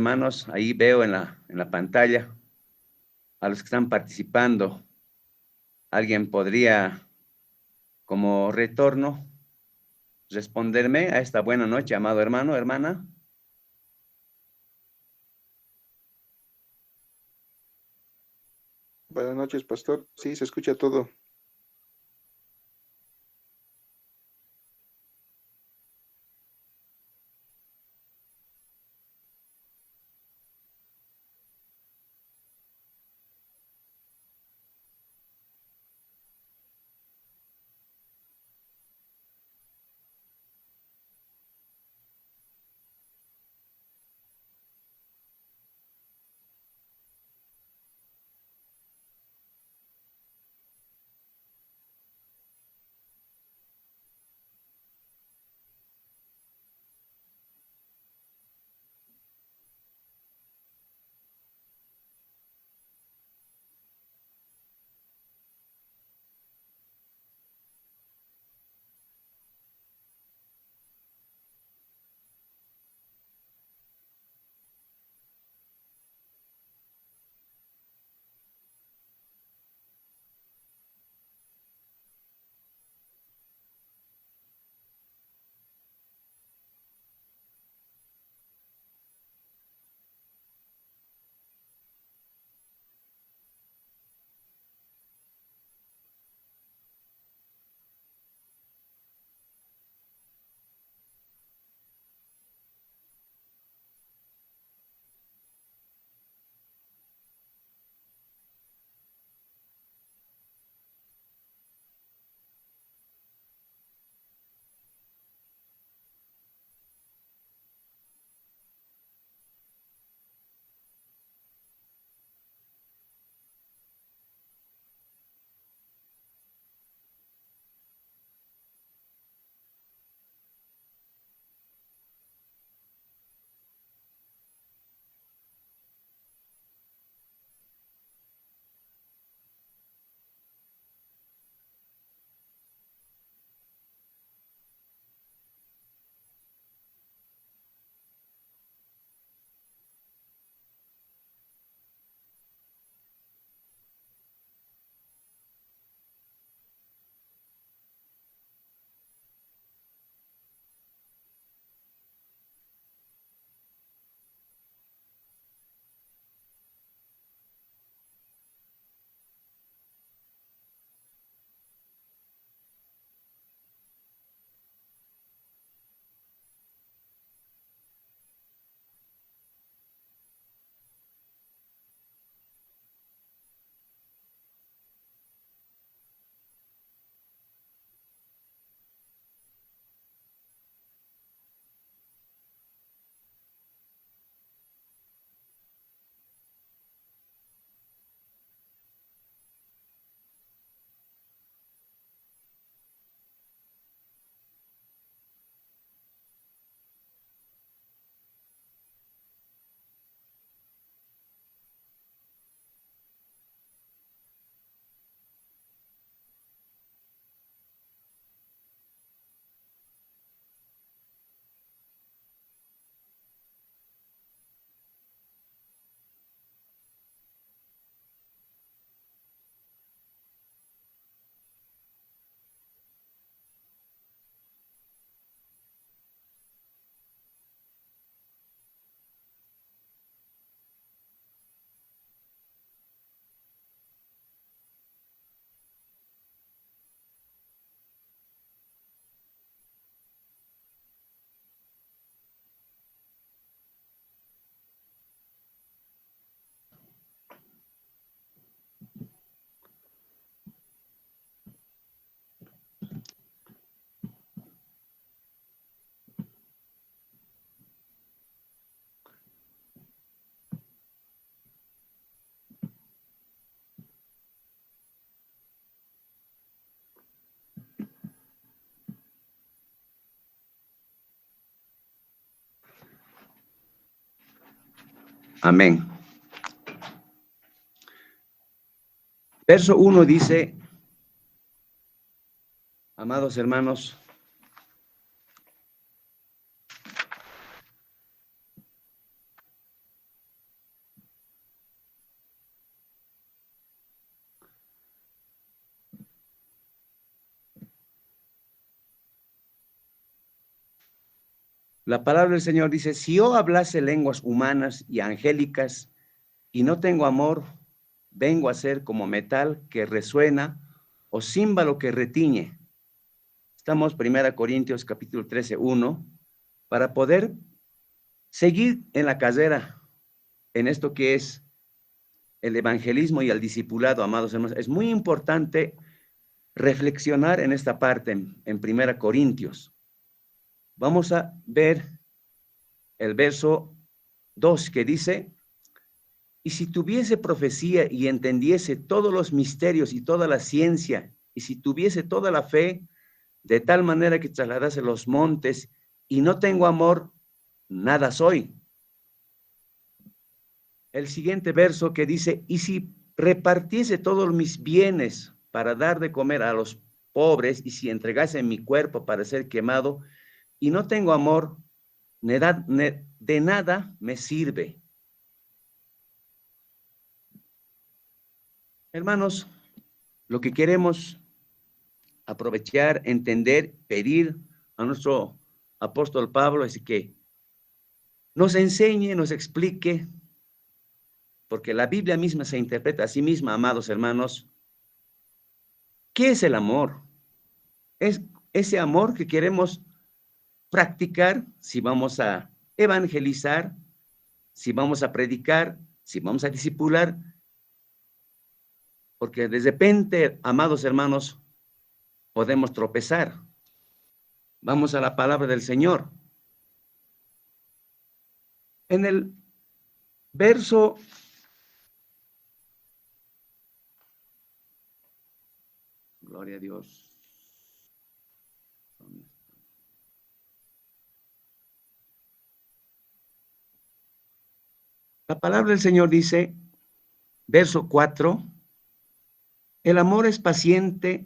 Hermanos, ahí veo en la pantalla a los que están participando. ¿Alguien podría, como retorno, responderme a esta buena noche, amado hermano, hermana? Buenas noches, pastor. Sí, se escucha todo. Amén. Verso 1 dice, amados hermanos, la palabra del Señor dice, si yo hablase lenguas humanas y angélicas y no tengo amor, vengo a ser como metal que resuena o címbalo que retiñe. Estamos 1 Corintios capítulo 13, 1, para poder seguir en la carrera, en esto que es el evangelismo y el discipulado, amados hermanos. Es muy importante reflexionar en esta parte, en 1 Corintios. Vamos a ver el verso 2 que dice, y si tuviese profecía y entendiese todos los misterios y toda la ciencia, y si tuviese toda la fe, de tal manera que trasladase los montes, y no tengo amor, nada soy. El siguiente verso que dice, y si repartiese todos mis bienes para dar de comer a los pobres, y si entregase mi cuerpo para ser quemado, y no tengo amor, de nada me sirve. Hermanos, lo que queremos aprovechar, entender, pedir a nuestro apóstol Pablo es que nos enseñe, nos explique, porque la Biblia misma se interpreta a sí misma, amados hermanos. ¿Qué es el amor? Es ese amor que queremos practicar si vamos a evangelizar, si vamos a predicar, si vamos a discipular, porque de repente, amados hermanos, podemos tropezar. Vamos a la palabra del Señor. En el verso gloria a Dios. La palabra del Señor dice, verso 4, el amor es paciente,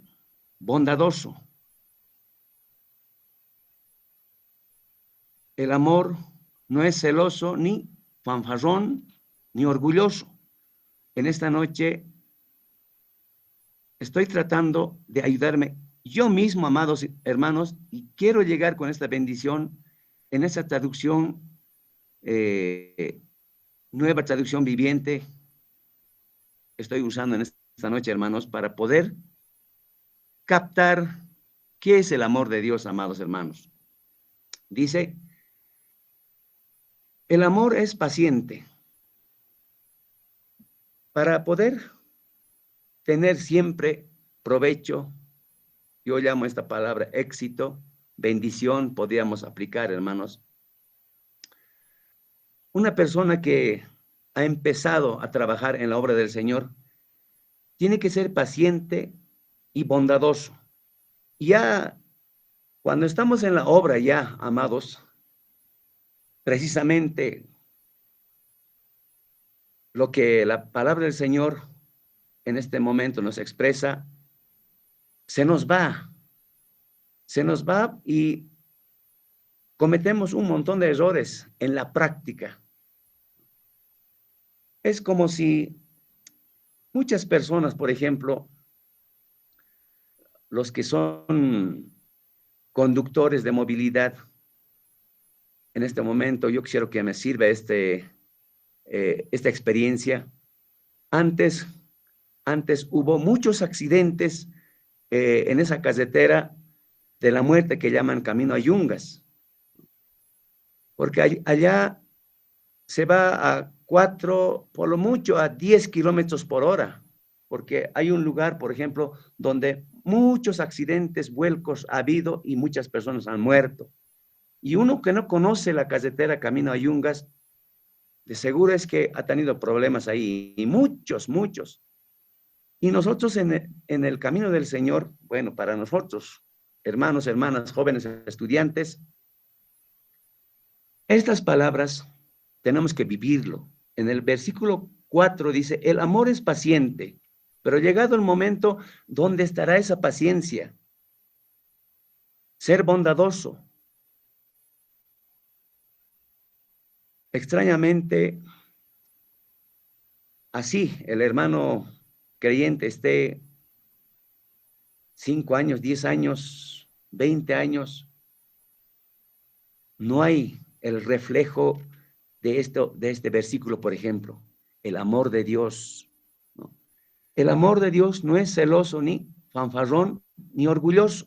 bondadoso. El amor no es celoso, ni fanfarrón, ni orgulloso. En esta noche estoy tratando de ayudarme yo mismo, amados hermanos, y quiero llegar con esta bendición en esa traducción, nueva traducción viviente, estoy usando en esta noche, hermanos, para poder captar qué es el amor de Dios, amados hermanos. Dice, el amor es paciente. Para poder tener siempre provecho, yo llamo esta palabra éxito, bendición, podríamos aplicar, hermanos. Una persona que ha empezado a trabajar en la obra del Señor tiene que ser paciente y bondadoso. Ya cuando estamos en la obra, ya, amados, precisamente lo que la palabra del Señor en este momento nos expresa, se nos va y cometemos un montón de errores en la práctica. Es como si muchas personas, por ejemplo, los que son conductores de movilidad, en este momento yo quiero que me sirva esta experiencia. Antes hubo muchos accidentes en esa carretera de la muerte que llaman Camino a Yungas, porque allá se va a 4, por lo mucho a 10 kilómetros por hora, porque hay un lugar, por ejemplo, donde muchos accidentes, vuelcos ha habido y muchas personas han muerto. Y uno que no conoce la carretera Camino a Yungas, de seguro es que ha tenido problemas ahí, y muchos. Y nosotros en el camino del Señor, bueno, para nosotros, hermanos, hermanas, jóvenes, estudiantes, estas palabras tenemos que vivirlo. En el versículo 4 dice, el amor es paciente, pero llegado el momento, ¿dónde estará esa paciencia? Ser bondadoso. Extrañamente, así el hermano creyente esté 5 años, 10 años, 20 años, no hay el reflejo de este versículo, por ejemplo, el amor de Dios, ¿no? El amor de Dios no es celoso, ni fanfarrón, ni orgulloso.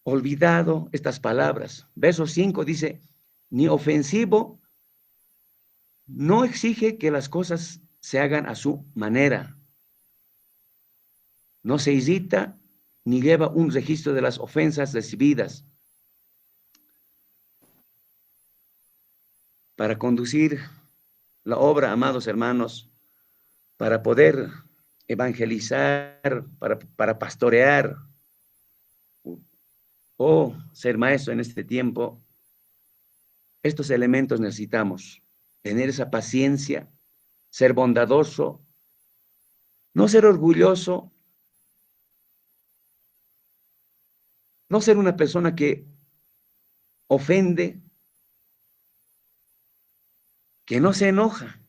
Olvidado estas palabras. Verso 5 dice, ni ofensivo, no exige que las cosas se hagan a su manera. No se irrita ni lleva un registro de las ofensas recibidas. Para conducir la obra, amados hermanos, para poder evangelizar, para pastorear o ser maestro en este tiempo, estos elementos necesitamos. Tener esa paciencia, ser bondadoso, no ser orgulloso, no ser una persona que ofende, que no se enoja,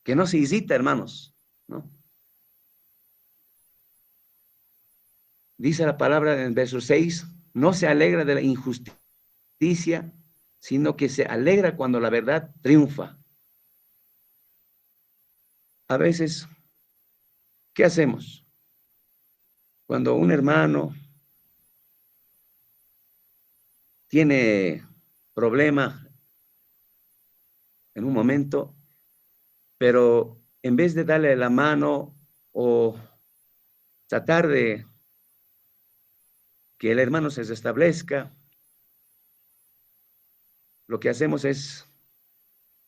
que no se irrita, hermanos, ¿no? Dice la palabra en el verso 6, no se alegra de la injusticia, sino que se alegra cuando la verdad triunfa. A veces, ¿qué hacemos? Cuando un hermano tiene problema en un momento, pero en vez de darle la mano o tratar de que el hermano se restablezca, lo que hacemos es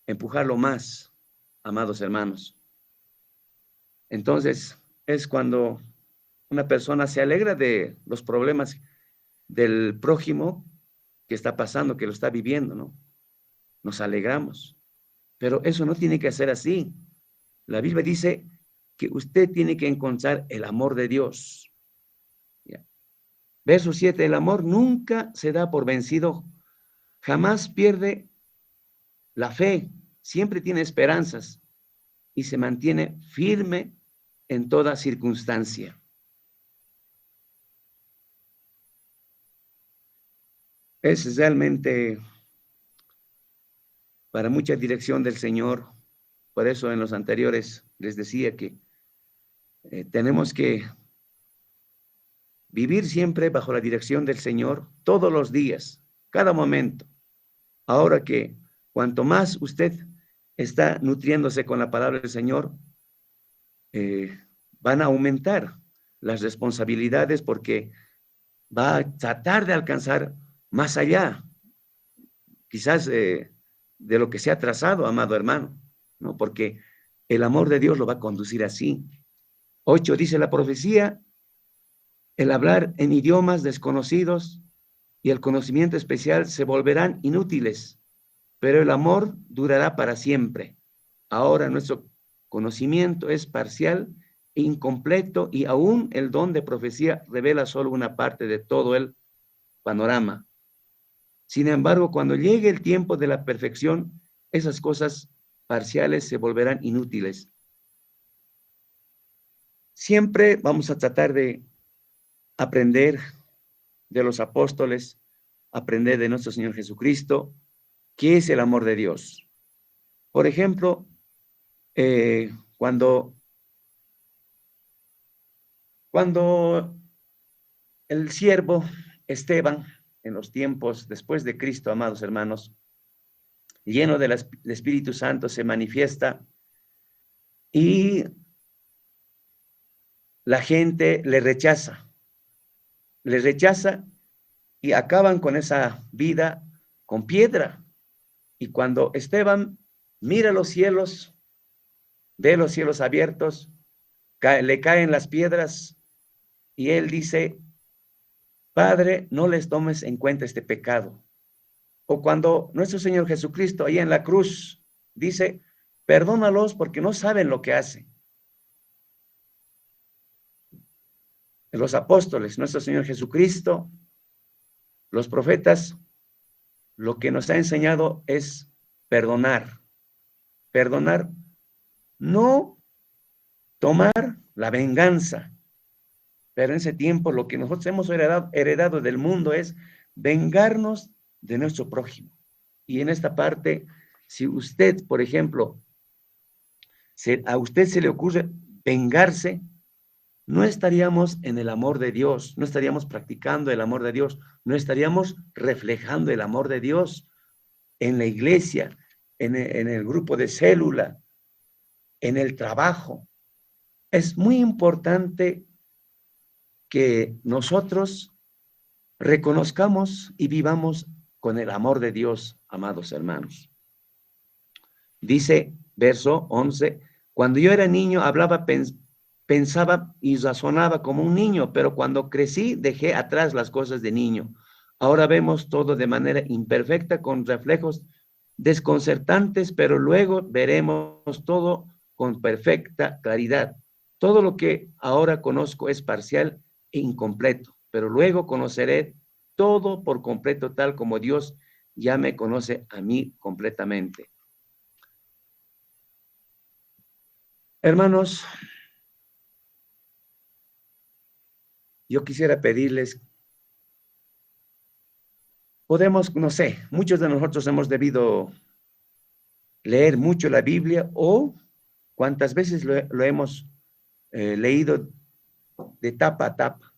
empujarlo más, amados hermanos. Entonces, es cuando una persona se alegra de los problemas del prójimo que está pasando, que lo está viviendo, ¿no? Nos alegramos. Pero eso no tiene que ser así. La Biblia dice que usted tiene que encontrar el amor de Dios. ¿Ya? Verso 7, el amor nunca se da por vencido, jamás pierde la fe, siempre tiene esperanzas y se mantiene firme en toda circunstancia. Es realmente para mucha dirección del Señor. Por eso en los anteriores les decía que tenemos que vivir siempre bajo la dirección del Señor todos los días, cada momento. Ahora que cuanto más usted está nutriéndose con la palabra del Señor, van a aumentar las responsabilidades porque va a tratar de alcanzar más allá, quizás de lo que se ha trazado, amado hermano, ¿no? Porque el amor de Dios lo va a conducir así. 8 dice la profecía, el hablar en idiomas desconocidos y el conocimiento especial se volverán inútiles, pero el amor durará para siempre. Ahora nuestro conocimiento es parcial e incompleto y aún el don de profecía revela solo una parte de todo el panorama. Sin embargo, cuando llegue el tiempo de la perfección, esas cosas parciales se volverán inútiles. Siempre vamos a tratar de aprender de los apóstoles, aprender de nuestro Señor Jesucristo, qué es el amor de Dios. Por ejemplo, cuando el siervo Esteban, en los tiempos después de Cristo, amados hermanos, lleno del Espíritu Santo, se manifiesta y la gente le rechaza y acaban con esa vida con piedra. Y cuando Esteban mira los cielos, ve los cielos abiertos, le caen las piedras y él dice, Padre, no les tomes en cuenta este pecado. O cuando nuestro Señor Jesucristo ahí en la cruz dice, perdónalos porque no saben lo que hacen. Los apóstoles, nuestro Señor Jesucristo, los profetas, lo que nos ha enseñado es perdonar. Perdonar, no tomar la venganza. Pero en ese tiempo lo que nosotros hemos heredado del mundo es vengarnos de nuestro prójimo. Y en esta parte, si usted, por ejemplo, a usted se le ocurre vengarse, no estaríamos en el amor de Dios, no estaríamos practicando el amor de Dios, no estaríamos reflejando el amor de Dios en la iglesia, en el grupo de célula, en el trabajo. Es muy importante que nosotros reconozcamos y vivamos con el amor de Dios, amados hermanos. Dice, verso 11, cuando yo era niño hablaba, pensaba y razonaba como un niño, pero cuando crecí dejé atrás las cosas de niño. Ahora vemos todo de manera imperfecta, con reflejos desconcertantes, pero luego veremos todo con perfecta claridad. Todo lo que ahora conozco es parcial e incompleto, pero luego conoceré todo por completo, tal como Dios ya me conoce a mí completamente. Hermanos, yo quisiera pedirles, podemos, no sé, muchos de nosotros hemos debido leer mucho la Biblia o cuántas veces lo hemos leído de tapa a tapa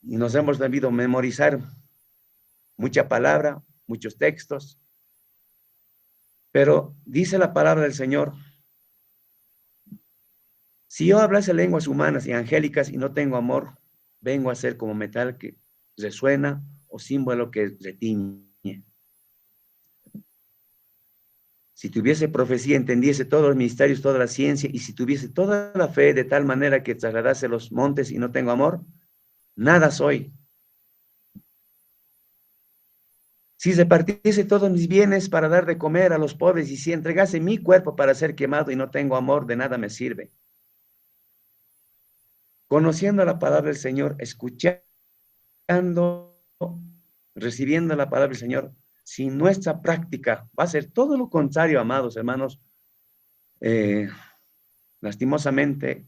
y nos hemos debido memorizar mucha palabra, muchos textos, pero dice la palabra del Señor, si yo hablase lenguas humanas y angélicas y no tengo amor, vengo a ser como metal que resuena o símbolo que retiñe. Si tuviese profecía, entendiese todos los misterios, toda la ciencia, y si tuviese toda la fe de tal manera que trasladase los montes y no tengo amor, nada soy. Si repartiese todos mis bienes para dar de comer a los pobres, y si entregase mi cuerpo para ser quemado y no tengo amor, de nada me sirve. Conociendo la palabra del Señor, escuchando, recibiendo la palabra del Señor, si nuestra práctica va a ser todo lo contrario, amados hermanos, lastimosamente,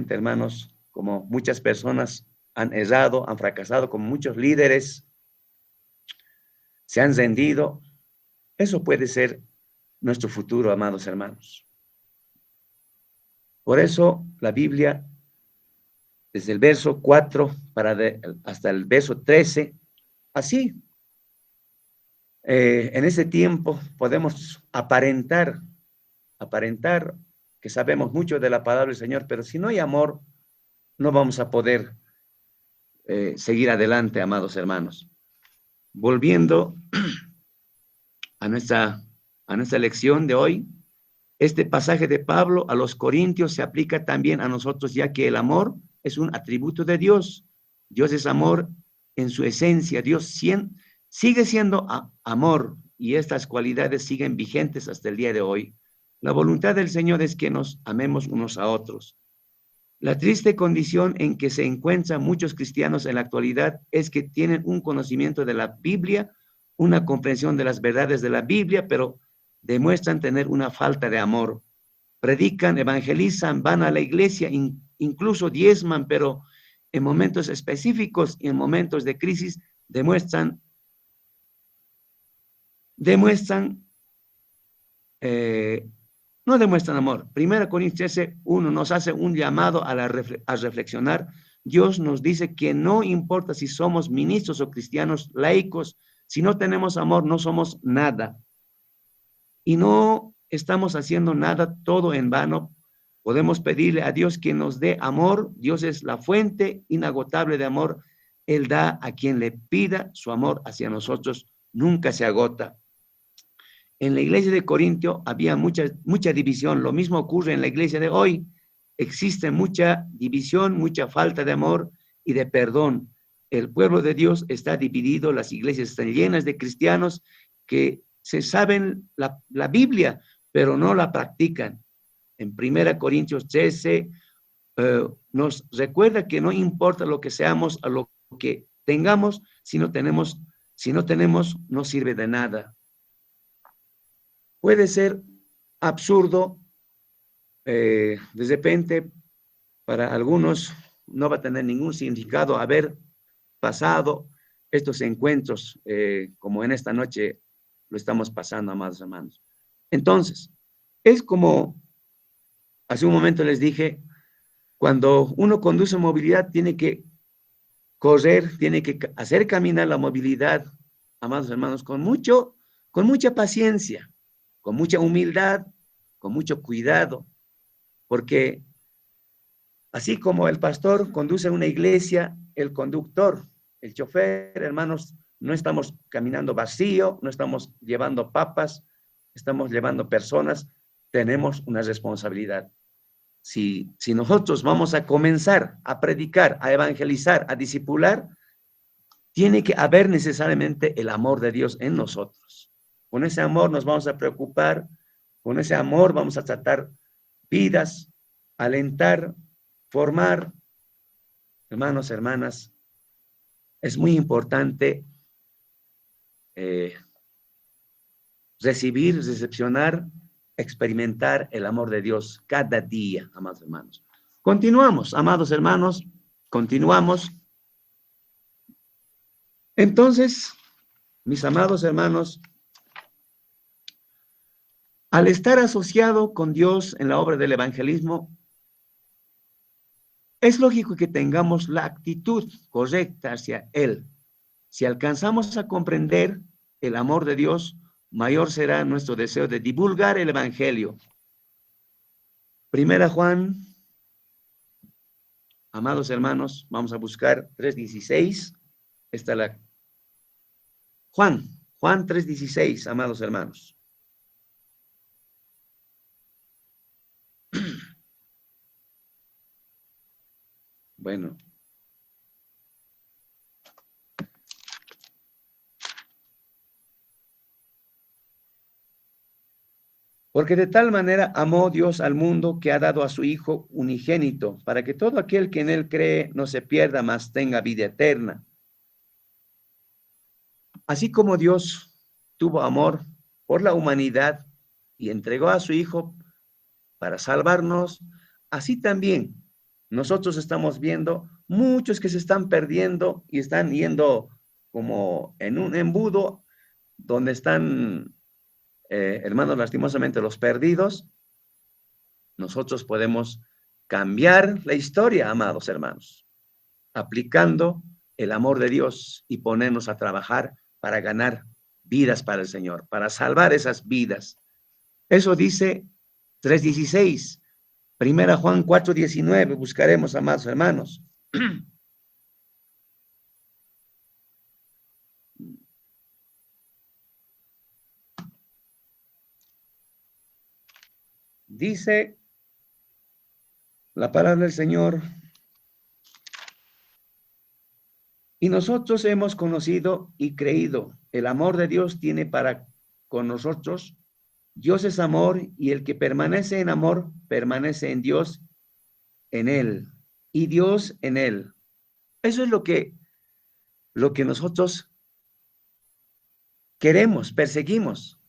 hermanos, como muchas personas han errado, han fracasado, como muchos líderes se han rendido, eso puede ser nuestro futuro, amados hermanos. Por eso la Biblia, desde el verso 4 hasta el verso 13, así, en ese tiempo podemos aparentar que sabemos mucho de la palabra del Señor, pero si no hay amor, no vamos a poder seguir adelante, amados hermanos. Volviendo a nuestra lección de hoy, este pasaje de Pablo a los Corintios se aplica también a nosotros, ya que el amor es un atributo de Dios. Dios es amor en su esencia. Dios sigue siendo amor y estas cualidades siguen vigentes hasta el día de hoy. La voluntad del Señor es que nos amemos unos a otros. La triste condición en que se encuentran muchos cristianos en la actualidad es que tienen un conocimiento de la Biblia, una comprensión de las verdades de la Biblia, pero demuestran tener una falta de amor. Predican, evangelizan, van a la iglesia, incluso diezman, pero en momentos específicos y en momentos de crisis demuestran no demuestran amor. 1 Corintios 13:1 nos hace un llamado a reflexionar. Dios nos dice que no importa si somos ministros o cristianos laicos, si no tenemos amor, no somos nada. Y no estamos haciendo nada todo en vano. Podemos pedirle a Dios que nos dé amor. Dios es la fuente inagotable de amor. Él da a quien le pida. Su amor hacia nosotros nunca se agota. En la iglesia de Corintio había mucha división. Lo mismo ocurre en la iglesia de hoy. Existe mucha división, mucha falta de amor y de perdón. El pueblo de Dios está dividido, las iglesias están llenas de cristianos que se saben la Biblia, pero no la practican. En 1 Corintios 13 nos recuerda que no importa lo que seamos, a lo que tengamos, si no tenemos, no sirve de nada. Puede ser absurdo, de repente, para algunos no va a tener ningún significado haber pasado estos encuentros como en esta noche lo estamos pasando, amados hermanos. Entonces, es como hace un momento les dije, cuando uno conduce movilidad tiene que correr, tiene que hacer caminar la movilidad, amados hermanos, con mucha paciencia, con mucha humildad, con mucho cuidado, porque así como el pastor conduce una iglesia, el conductor, el chofer, hermanos, no estamos caminando vacío, no estamos llevando papas, estamos llevando personas, tenemos una responsabilidad. Si nosotros vamos a comenzar a predicar, a evangelizar, a discipular, tiene que haber necesariamente el amor de Dios en nosotros. Con ese amor nos vamos a preocupar, con ese amor vamos a tratar vidas, alentar, formar. Hermanos, hermanas, es muy importante recibir, recepcionar, experimentar el amor de Dios cada día, amados hermanos. Continuamos, amados hermanos, continuamos. Entonces, mis amados hermanos, al estar asociado con Dios en la obra del evangelismo, es lógico que tengamos la actitud correcta hacia Él. Si alcanzamos a comprender el amor de Dios, mayor será nuestro deseo de divulgar el evangelio. Primera Juan, amados hermanos, vamos a buscar 3:16. Está la Juan 3:16, amados hermanos. Bueno. Porque de tal manera amó Dios al mundo que ha dado a su Hijo unigénito, para que todo aquel que en él cree no se pierda, mas tenga vida eterna. Así como Dios tuvo amor por la humanidad y entregó a su Hijo para salvarnos, así también nosotros estamos viendo muchos que se están perdiendo y están yendo como en un embudo donde están, hermanos, lastimosamente los perdidos. Nosotros podemos cambiar la historia, amados hermanos, aplicando el amor de Dios y ponernos a trabajar para ganar vidas para el Señor, para salvar esas vidas. Eso dice 3:16. Primera Juan 4:19, buscaremos, amados hermanos. Dice la palabra del Señor: y nosotros hemos conocido y creído el amor de Dios tiene para con nosotros. Dios es amor, y el que permanece en amor permanece en Dios, en él, y Dios en él. Eso es lo que nosotros queremos, perseguimos,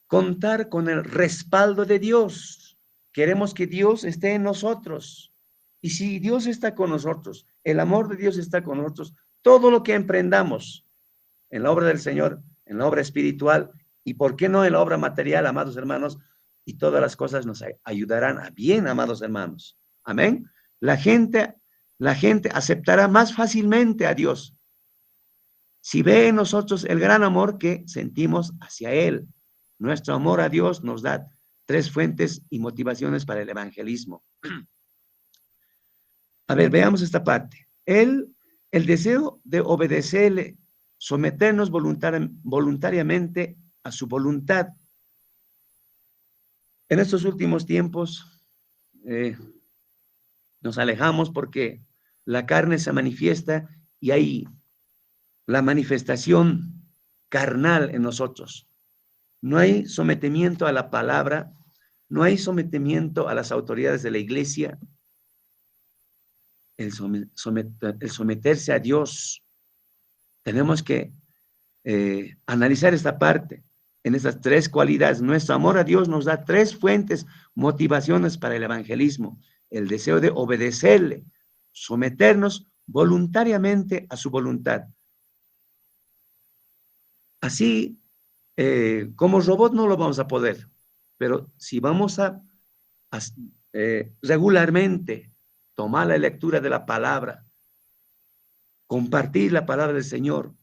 contar con el respaldo de Dios. Queremos que Dios esté en nosotros. Y si Dios está con nosotros, el amor de Dios está con nosotros, todo lo que emprendamos en la obra del Señor, en la obra espiritual, y por qué no en la obra material, amados hermanos, y todas las cosas nos ayudarán a bien, amados hermanos. Amén. La gente aceptará más fácilmente a Dios si ve en nosotros el gran amor que sentimos hacia Él. Nuestro amor a Dios nos da 3 fuentes y motivaciones para el evangelismo. A ver, veamos esta parte. El deseo de obedecerle, someternos voluntariamente a su voluntad. En estos últimos tiempos nos alejamos porque la carne se manifiesta y hay la manifestación carnal en nosotros. No hay sometimiento a la palabra, no hay sometimiento a las autoridades de la iglesia. El someterse a Dios. Tenemos que analizar esta parte. En estas 3 cualidades, nuestro amor a Dios nos da 3 fuentes, motivaciones para el evangelismo. El deseo de obedecerle, someternos voluntariamente a su voluntad. Así, como robot no lo vamos a poder, pero si vamos a regularmente tomar la lectura de la palabra, compartir la palabra del Señor,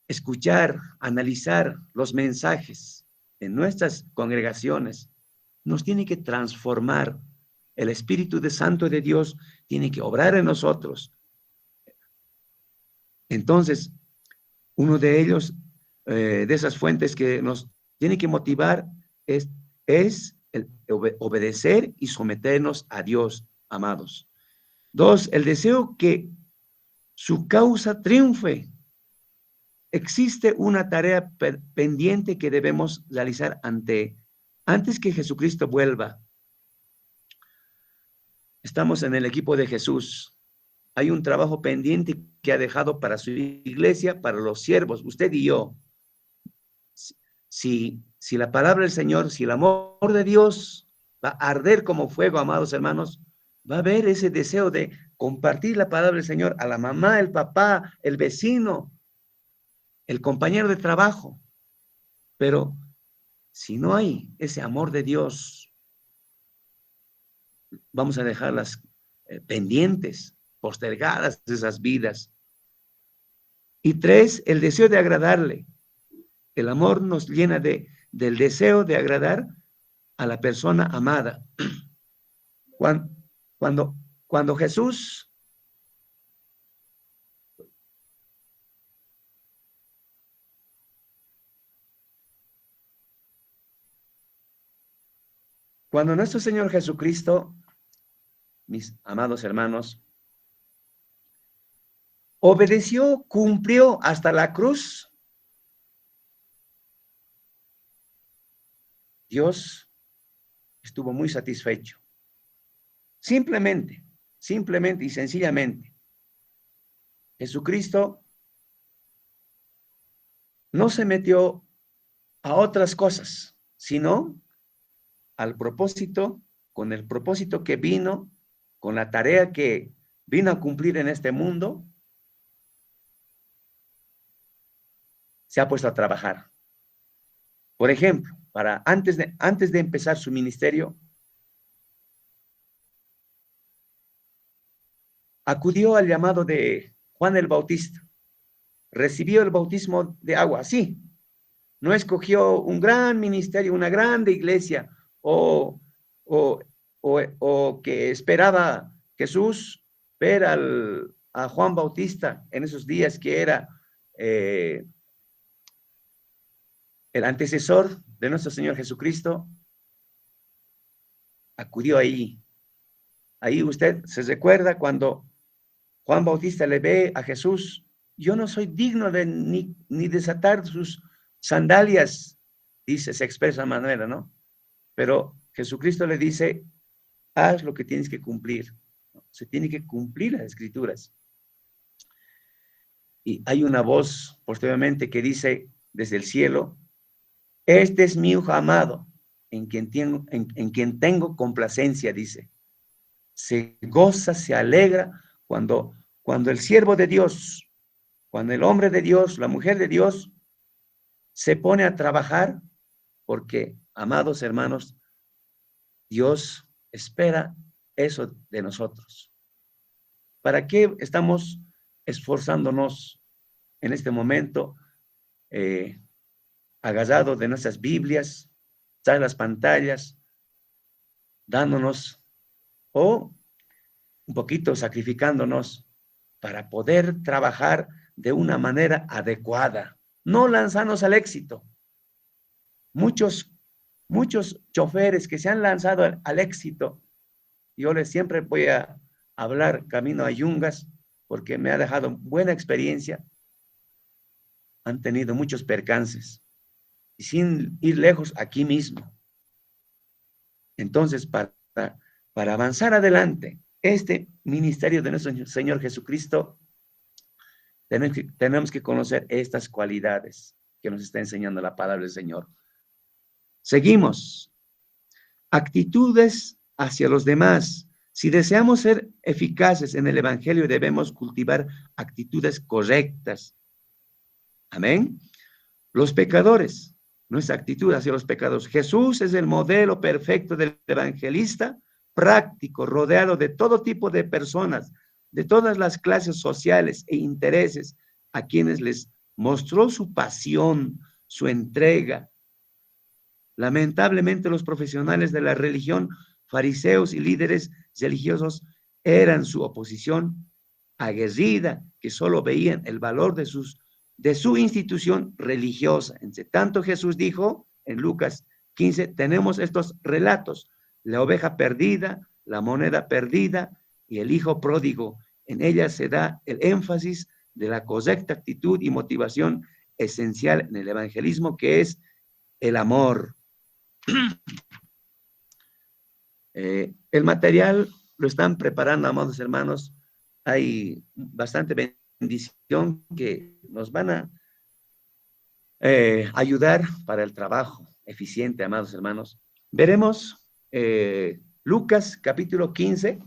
escuchar, analizar los mensajes en nuestras congregaciones, nos tiene que transformar. El Espíritu Santo de Dios tiene que obrar en nosotros. Entonces, uno de ellos, de esas fuentes que nos tiene que motivar, es el obedecer y someternos a Dios, amados. 2, el deseo que su causa triunfe. Existe una tarea pendiente que debemos realizar antes que Jesucristo vuelva. Estamos en el equipo de Jesús. Hay un trabajo pendiente que ha dejado para su iglesia, para los siervos, usted y yo. Si la palabra del Señor, si el amor de Dios va a arder como fuego, amados hermanos, va a haber ese deseo de compartir la palabra del Señor a la mamá, el papá, el vecino, el compañero de trabajo. Pero si no hay ese amor de Dios, vamos a dejarlas pendientes, postergadas esas vidas. Y 3, el deseo de agradarle. El amor nos llena del deseo de agradar a la persona amada. Cuando Jesús Cuando nuestro Señor Jesucristo, mis amados hermanos, obedeció, cumplió hasta la cruz, Dios estuvo muy satisfecho. Simplemente y sencillamente, Jesucristo no se metió a otras cosas, sino al propósito, con el propósito que vino, con la tarea que vino a cumplir en este mundo, se ha puesto a trabajar. Por ejemplo, antes de empezar su ministerio, acudió al llamado de Juan el Bautista, recibió el bautismo de agua, sí, no escogió un gran ministerio, una grande iglesia, o que esperaba Jesús ver a Juan Bautista en esos días que era el antecesor de nuestro Señor Jesucristo. Acudió ahí. Ahí usted se recuerda cuando Juan Bautista le ve a Jesús: yo no soy digno de ni desatar sus sandalias, dice, se expresa de manera, ¿no? Pero Jesucristo le dice: haz lo que tienes que cumplir. Se tiene que cumplir las escrituras. Y hay una voz posteriormente que dice desde el cielo: este es mi Hijo amado, en quien tengo complacencia, dice. Se goza, se alegra cuando el siervo de Dios, cuando el hombre de Dios, la mujer de Dios, se pone a trabajar, porque, amados hermanos, Dios espera eso de nosotros. ¿Para qué estamos esforzándonos en este momento, agarrados de nuestras Biblias, tras las pantallas, dándonos o un poquito sacrificándonos para poder trabajar de una manera adecuada, no lanzarnos al éxito? Muchos choferes que se han lanzado al éxito, yo les siempre voy a hablar camino a Yungas, porque me ha dejado buena experiencia, han tenido muchos percances, y sin ir lejos, aquí mismo. Entonces, para avanzar adelante, este ministerio de nuestro Señor Jesucristo, tenemos que conocer estas cualidades que nos está enseñando la palabra del Señor. Seguimos. Actitudes hacia los demás. Si deseamos ser eficaces en el Evangelio, debemos cultivar actitudes correctas. Amén. Los pecadores, nuestra actitud hacia los pecados. Jesús es el modelo perfecto del evangelista práctico, rodeado de todo tipo de personas, de todas las clases sociales e intereses, a quienes les mostró su pasión, su entrega. Lamentablemente, los profesionales de la religión, fariseos y líderes religiosos, eran su oposición aguerrida, que solo veían el valor de su institución religiosa. Entre tanto, Jesús dijo en Lucas 15, tenemos estos relatos: la oveja perdida, la moneda perdida y el hijo pródigo. En ellas se da el énfasis de la correcta actitud y motivación esencial en el evangelismo, que es el amor. El material lo están preparando, amados hermanos. Hay bastante bendición que nos van a ayudar para el trabajo eficiente, amados hermanos. Veremos Lucas capítulo 15.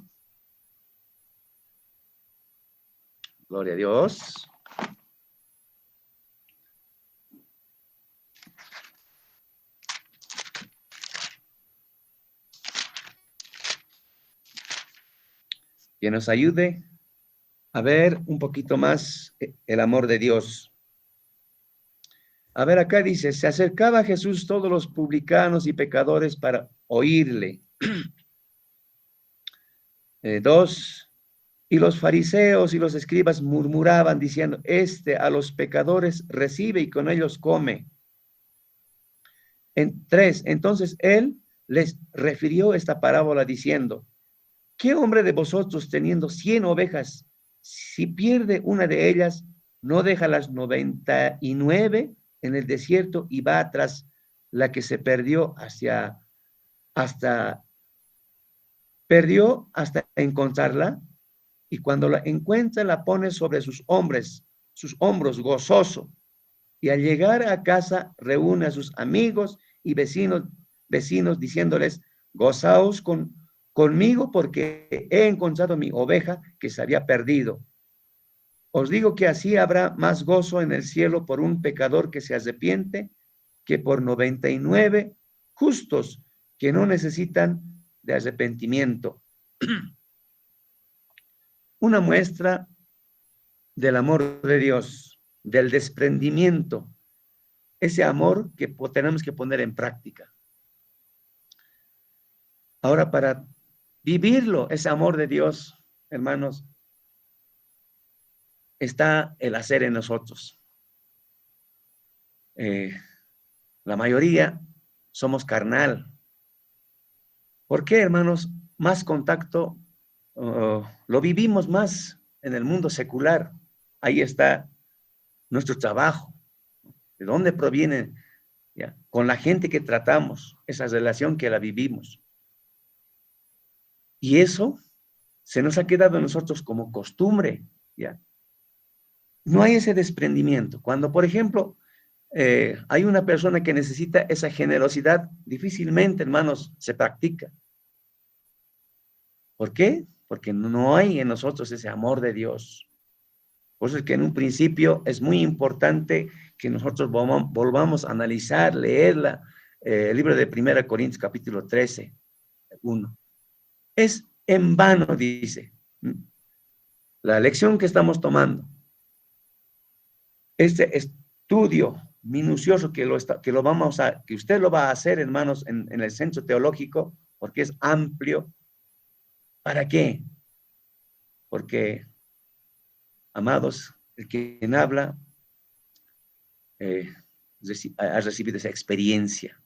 Gloria a Dios. Que nos ayude a ver un poquito más el amor de Dios. A ver, acá dice, se acercaba a Jesús todos los publicanos y pecadores para oírle. 2, y los fariseos y los escribas murmuraban diciendo, a los pecadores recibe y con ellos come. 3, entonces él les refirió esta parábola diciendo, ¿qué hombre de vosotros teniendo 100 ovejas, si pierde una de ellas, no deja las 99 en el desierto y va tras la que se perdió hasta encontrarla? Y cuando la encuentra, la pone sobre sus hombros gozoso. Y al llegar a casa, reúne a sus amigos y vecinos diciéndoles, gozaos conmigo porque he encontrado mi oveja que se había perdido. Os digo que así habrá más gozo en el cielo por un pecador que se arrepiente que por 99 justos que no necesitan de arrepentimiento. Una muestra del amor de Dios, del desprendimiento, ese amor que tenemos que poner en práctica. Ahora, para vivirlo, ese amor de Dios, hermanos, está el hacer en nosotros. La mayoría somos carnal. ¿Por qué, hermanos? Más contacto, lo vivimos más en el mundo secular. Ahí está nuestro trabajo. ¿De dónde proviene? ¿Ya? Con la gente que tratamos, esa relación que la vivimos. Y eso se nos ha quedado a nosotros como costumbre, ¿ya? No hay ese desprendimiento. Cuando, por ejemplo, hay una persona que necesita esa generosidad, difícilmente, hermanos, se practica. ¿Por qué? Porque no hay en nosotros ese amor de Dios. Por eso es que en un principio es muy importante que nosotros volvamos a analizar, leer el libro de 1 Corintios capítulo 13, 1. Es en vano, dice, la lección que estamos tomando. Este estudio minucioso que usted lo va a hacer, hermanos, en el centro teológico, porque es amplio. ¿Para qué? Porque, amados, el quien habla ha recibido esa experiencia.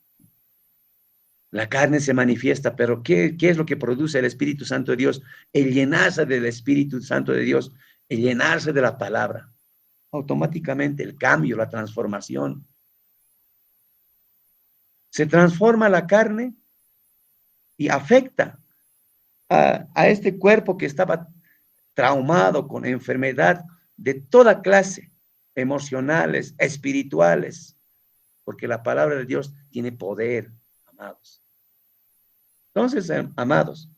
La carne se manifiesta, pero ¿qué es lo que produce el Espíritu Santo de Dios? El llenarse del Espíritu Santo de Dios, el llenarse de la palabra. Automáticamente el cambio, la transformación. Se transforma la carne y afecta a este cuerpo que estaba traumado con enfermedad de toda clase, emocionales, espirituales, porque la palabra de Dios tiene poder, amados. Entonces, amados,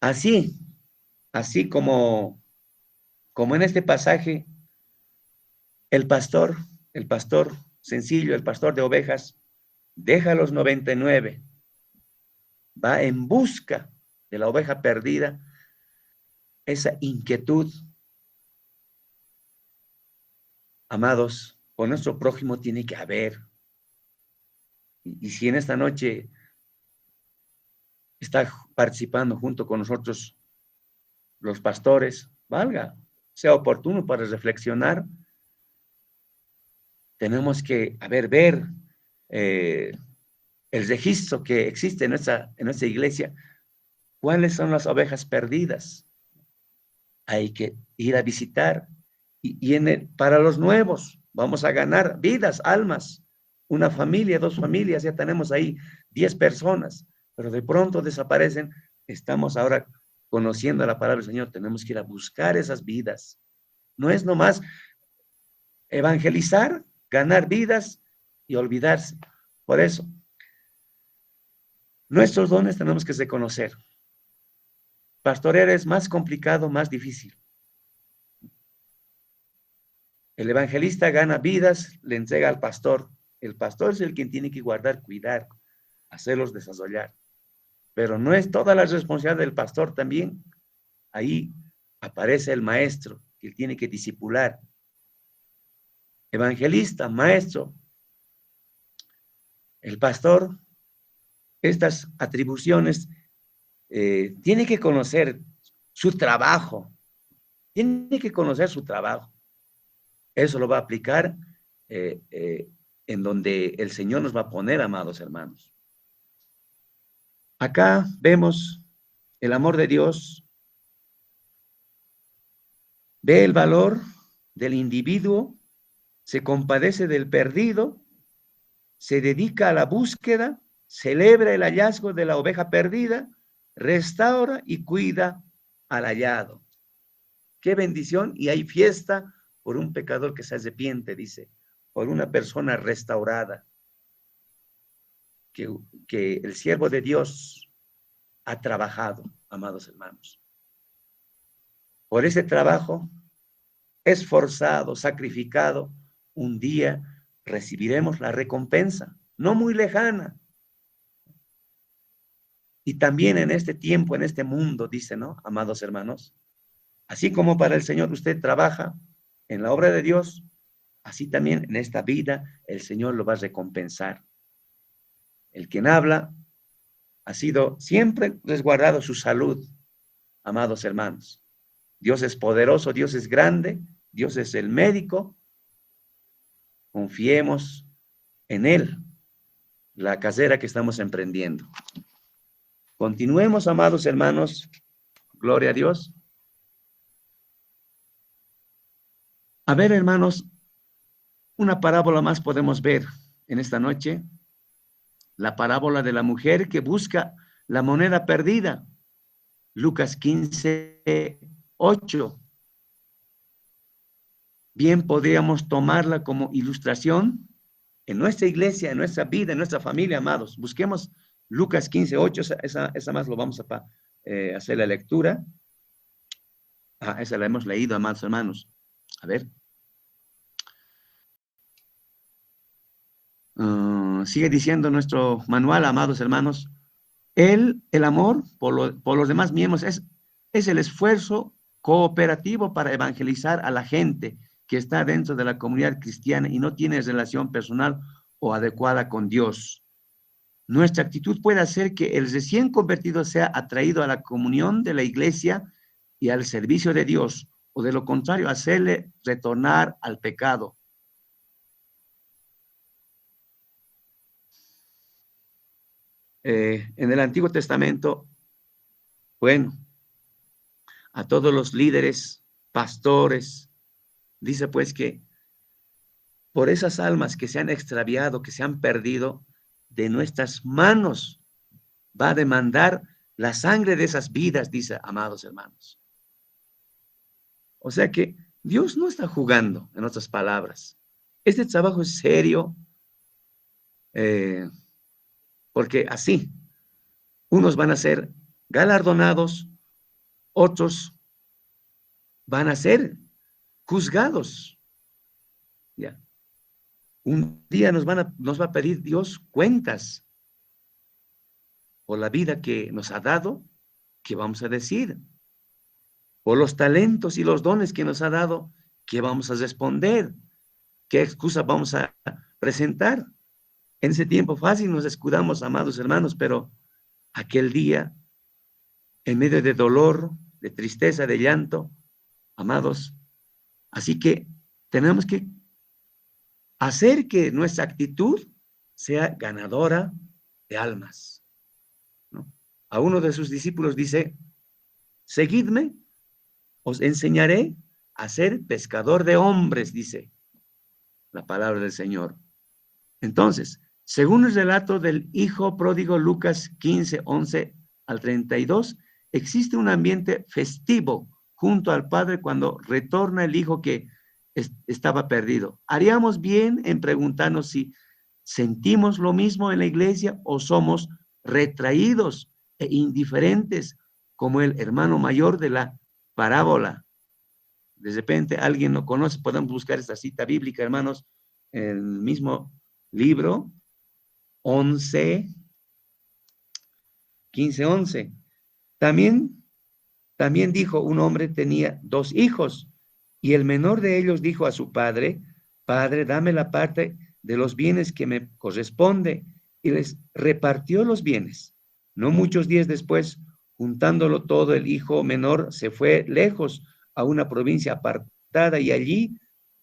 Así como en este pasaje, el pastor sencillo, el pastor de ovejas, deja los 99, va en busca de la oveja perdida, esa inquietud, amados, con nuestro prójimo tiene que haber. Y si en esta noche está participando junto con nosotros los pastores, valga, sea oportuno para reflexionar. Tenemos que, ver el registro que existe en nuestra iglesia. ¿Cuáles son las ovejas perdidas? Hay que ir a visitar. Para los nuevos, vamos a ganar vidas, almas. Una familia, 2 familias, ya tenemos ahí 10 personas, pero de pronto desaparecen. Estamos ahora conociendo la palabra del Señor, tenemos que ir a buscar esas vidas. No es nomás evangelizar, ganar vidas y olvidarse. Por eso, nuestros dones tenemos que reconocer. Pastorear es más complicado, más difícil. El evangelista gana vidas, le entrega al pastor. El pastor es el quien tiene que guardar, cuidar, hacerlos desarrollar. Pero no es toda la responsabilidad del pastor también. Ahí aparece el maestro, que tiene que discipular. Evangelista, maestro, el pastor, estas atribuciones, tiene que conocer su trabajo. Tiene que conocer su trabajo. Eso lo va a aplicar en donde el Señor nos va a poner, amados hermanos. Acá vemos el amor de Dios, ve el valor del individuo, se compadece del perdido, se dedica a la búsqueda, celebra el hallazgo de la oveja perdida, restaura y cuida al hallado. Qué bendición, y hay fiesta por un pecador que se arrepiente, dice, por una persona restaurada, que el siervo de Dios ha trabajado, amados hermanos. Por ese trabajo esforzado, sacrificado, un día recibiremos la recompensa, no muy lejana. Y también en este tiempo, en este mundo, dice, ¿no? Amados hermanos, así como para el Señor usted trabaja en la obra de Dios, así también en esta vida el Señor lo va a recompensar. El quien habla ha sido siempre resguardado su salud, amados hermanos. Dios es poderoso, Dios es grande, Dios es el médico. Confiemos en Él, la carrera que estamos emprendiendo. Continuemos, amados hermanos, gloria a Dios. A ver, hermanos, una parábola más podemos ver en esta noche. La parábola de la mujer que busca la moneda perdida. Lucas 15:8. Bien podríamos tomarla como ilustración en nuestra iglesia, en nuestra vida, en nuestra familia, amados. Busquemos Lucas 15:8, esa más lo vamos a hacer la lectura. Esa la hemos leído, amados hermanos. A ver. Sigue diciendo nuestro manual, amados hermanos. El amor por los demás miembros es el esfuerzo cooperativo para evangelizar a la gente que está dentro de la comunidad cristiana y no tiene relación personal o adecuada con Dios. Nuestra actitud puede hacer que el recién convertido sea atraído a la comunión de la iglesia y al servicio de Dios, o de lo contrario, hacerle retornar al pecado. En el Antiguo Testamento, bueno, a todos los líderes, pastores, dice pues que por esas almas que se han extraviado, que se han perdido, de nuestras manos va a demandar la sangre de esas vidas, dice, amados hermanos. O sea que Dios no está jugando, en otras palabras. Este trabajo es serio, porque así, unos van a ser galardonados, otros van a ser juzgados. ¿Ya? Un día nos va a pedir Dios cuentas por la vida que nos ha dado. ¿Qué vamos a decir? Por los talentos y los dones que nos ha dado, ¿qué vamos a responder? ¿Qué excusa vamos a presentar? En ese tiempo fácil nos escudamos, amados hermanos, pero aquel día, en medio de dolor, de tristeza, de llanto, amados, así que tenemos que hacer que nuestra actitud sea ganadora de almas, ¿no? A uno de sus discípulos dice, seguidme, os enseñaré a ser pescador de hombres, dice la palabra del Señor. Entonces, según el relato del hijo pródigo Lucas 15, 11 al 32, existe un ambiente festivo junto al padre cuando retorna el hijo que estaba perdido. Haríamos bien en preguntarnos si sentimos lo mismo en la iglesia o somos retraídos e indiferentes como el hermano mayor de la parábola. De repente alguien no conoce, podemos buscar esta cita bíblica, hermanos, en el mismo libro 11, 15, 11. También dijo, un hombre tenía 2 hijos, y el menor de ellos dijo a su padre, Padre, dame la parte de los bienes que me corresponde, y les repartió los bienes. No muchos días después, juntándolo todo, el hijo menor se fue lejos a una provincia apartada y allí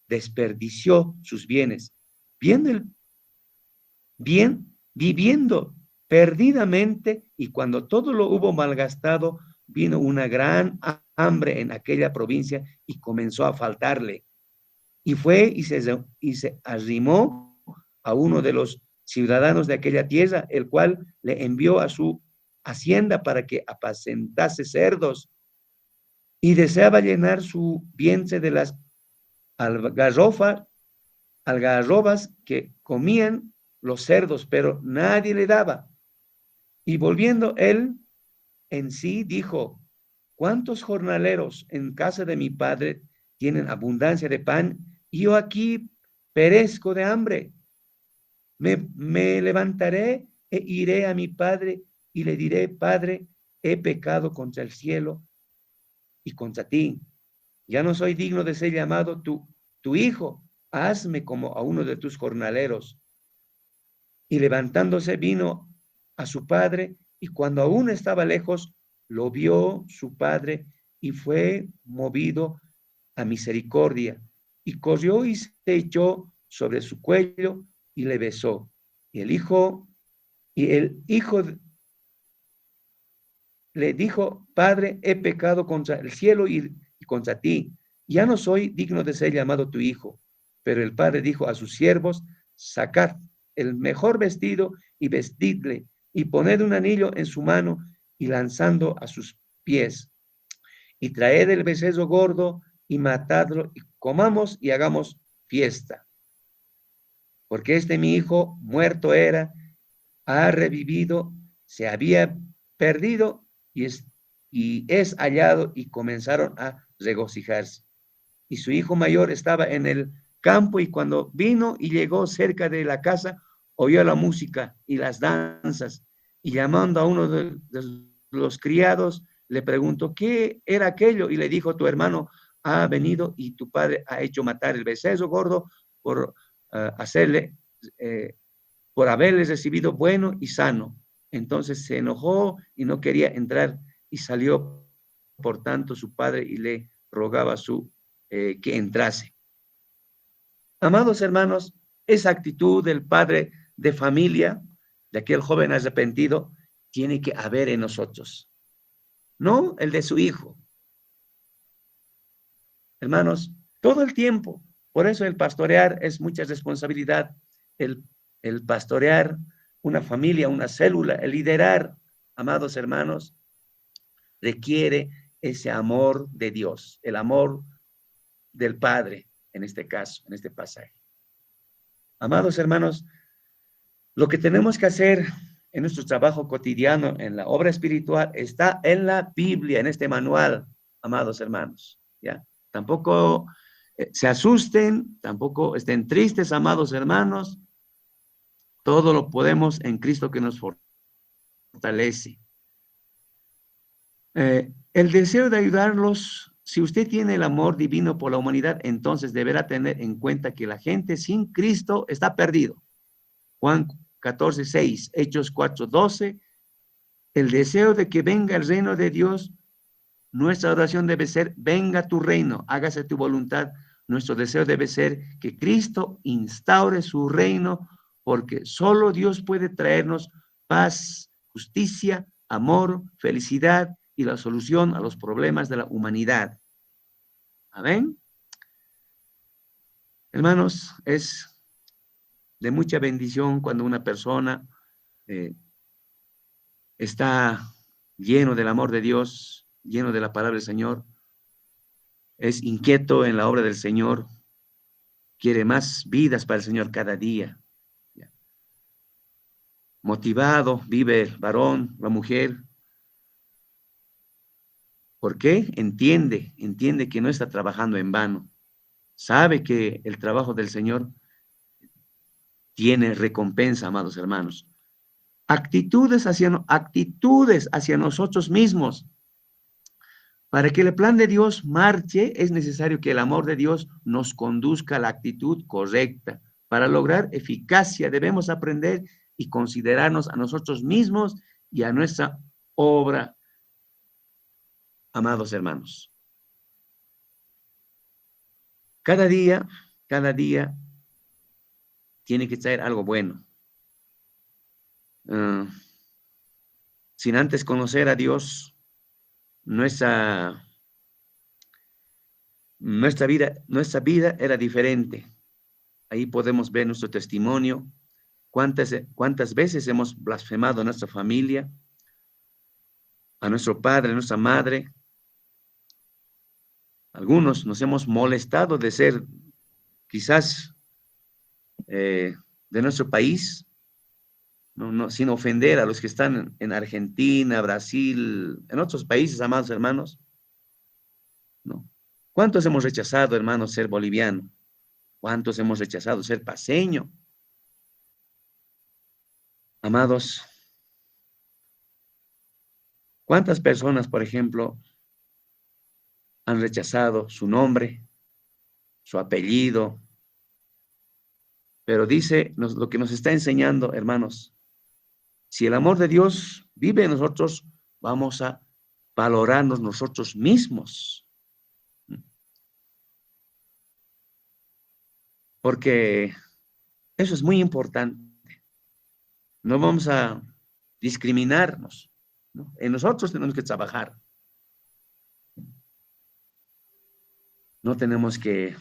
desperdició sus bienes. Viviendo perdidamente, y cuando todo lo hubo malgastado, vino una gran hambre en aquella provincia y comenzó a faltarle. Y fue y se arrimó a uno de los ciudadanos de aquella tierra, el cual le envió a su hacienda para que apacentase cerdos, y deseaba llenar su vientre de las algarrobas que comían los cerdos, pero nadie le daba. Y volviendo él en sí, dijo, ¿cuántos jornaleros en casa de mi padre tienen abundancia de pan? Y yo aquí perezco de hambre. Me levantaré e iré a mi padre y le diré, Padre, he pecado contra el cielo y contra ti. Ya no soy digno de ser llamado tu hijo. Hazme como a uno de tus jornaleros. Y levantándose vino a su padre, y cuando aún estaba lejos, lo vio su padre y fue movido a misericordia, y corrió y se echó sobre su cuello y le besó. Y el hijo le dijo, Padre, he pecado contra el cielo y contra ti, ya no soy digno de ser llamado tu hijo. Pero el padre dijo a sus siervos, sacad el mejor vestido y vestidle, y poned un anillo en su mano y lanzando a sus pies. Y traed el becerro gordo y matadlo, y comamos y hagamos fiesta. Porque mi hijo muerto era, ha revivido, se había perdido y es hallado, y comenzaron a regocijarse. Y su hijo mayor estaba en el campo, y cuando vino y llegó cerca de la casa, oyó la música y las danzas, y llamando a uno de los criados, le preguntó, ¿qué era aquello? Y le dijo, tu hermano ha venido y tu padre ha hecho matar el becerro gordo por por haberle recibido bueno y sano. Entonces se enojó y no quería entrar, y salió por tanto su padre y le rogaba que entrase. Amados hermanos, esa actitud del padre de familia, de aquel joven arrepentido, tiene que haber en nosotros, no el de su hijo. Hermanos, todo el tiempo. Por eso el pastorear es mucha responsabilidad. El pastorear una familia, una célula, el liderar, amados hermanos, requiere ese amor de Dios, el amor del Padre, en este caso, en este pasaje. Amados hermanos, lo que tenemos que hacer en nuestro trabajo cotidiano, en la obra espiritual, está en la Biblia, en este manual, amados hermanos. ¿Ya? Tampoco se asusten, tampoco estén tristes, amados hermanos. Todo lo podemos en Cristo que nos fortalece. El deseo de ayudarlos, si usted tiene el amor divino por la humanidad, entonces deberá tener en cuenta que la gente sin Cristo está perdido. Juan 14:6, Hechos 4:12, el deseo de que venga el reino de Dios, nuestra oración debe ser, venga tu reino, hágase tu voluntad. Nuestro deseo debe ser que Cristo instaure su reino, porque solo Dios puede traernos paz, justicia, amor, felicidad y la solución a los problemas de la humanidad. Amén. Hermanos, es de mucha bendición cuando una persona está lleno del amor de Dios, lleno de la palabra del Señor, es inquieto en la obra del Señor, quiere más vidas para el Señor cada día. Motivado, vive el varón, la mujer. ¿Por qué? Entiende que no está trabajando en vano. Sabe que el trabajo del Señor tiene recompensa, amados hermanos. Actitudes hacia nosotros mismos. Para que el plan de Dios marche, es necesario que el amor de Dios nos conduzca a la actitud correcta. Para lograr eficacia debemos aprender y considerarnos a nosotros mismos y a nuestra obra, amados hermanos. Cada día tiene que traer algo bueno. Sin antes conocer a Dios, nuestra vida era diferente. Ahí podemos ver nuestro testimonio. ¿Cuántas veces hemos blasfemado a nuestra familia, a nuestro padre, a nuestra madre? Algunos nos hemos molestado de ser quizás de nuestro país, sin ofender a los que están en Argentina, Brasil, en otros países, amados hermanos. ¿No? ¿Cuántos hemos rechazado, hermanos, ser boliviano? ¿Cuántos hemos rechazado ser paceño? Amados, ¿cuántas personas, por ejemplo, han rechazado su nombre, su apellido? Pero dice lo que nos está enseñando, hermanos, si el amor de Dios vive en nosotros, vamos a valorarnos nosotros mismos. Porque eso es muy importante. No vamos a discriminarnos, ¿no? En nosotros tenemos que trabajar. No tenemos que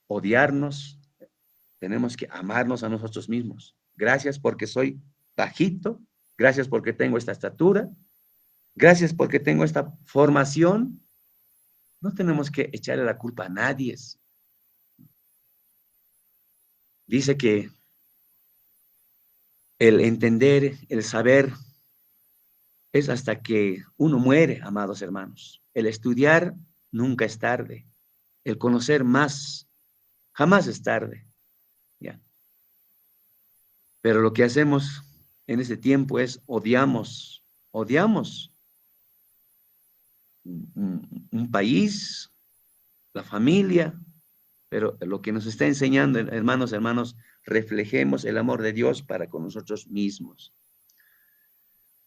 odiarnos, tenemos que amarnos a nosotros mismos. Gracias porque soy bajito, gracias porque tengo esta estatura, gracias porque tengo esta formación. No tenemos que echarle la culpa a nadie. Dice que el entender, el saber, es hasta que uno muere, amados hermanos. El estudiar nunca es tarde. El conocer más jamás es tarde. ¿Ya? Pero lo que hacemos en ese tiempo es odiamos un país, la familia, pero lo que nos está enseñando, hermanos, reflejemos el amor de Dios para con nosotros mismos.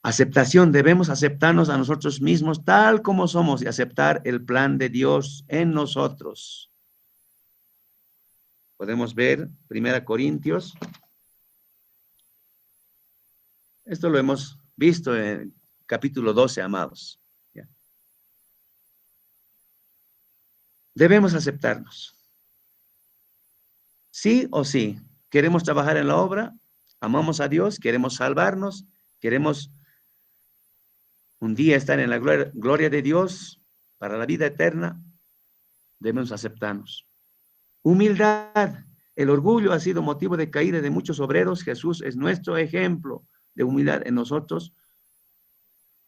Aceptación, debemos aceptarnos a nosotros mismos tal como somos y aceptar el plan de Dios en nosotros. Podemos ver 1 Corintios. Esto lo hemos visto en capítulo 12, amados. ¿Ya? Debemos aceptarnos. Sí o sí. Queremos trabajar en la obra, amamos a Dios, queremos salvarnos, queremos un día estar en la gloria de Dios para la vida eterna, debemos aceptarnos. Humildad. El orgullo ha sido motivo de caída de muchos obreros. Jesús es nuestro ejemplo de humildad en nosotros.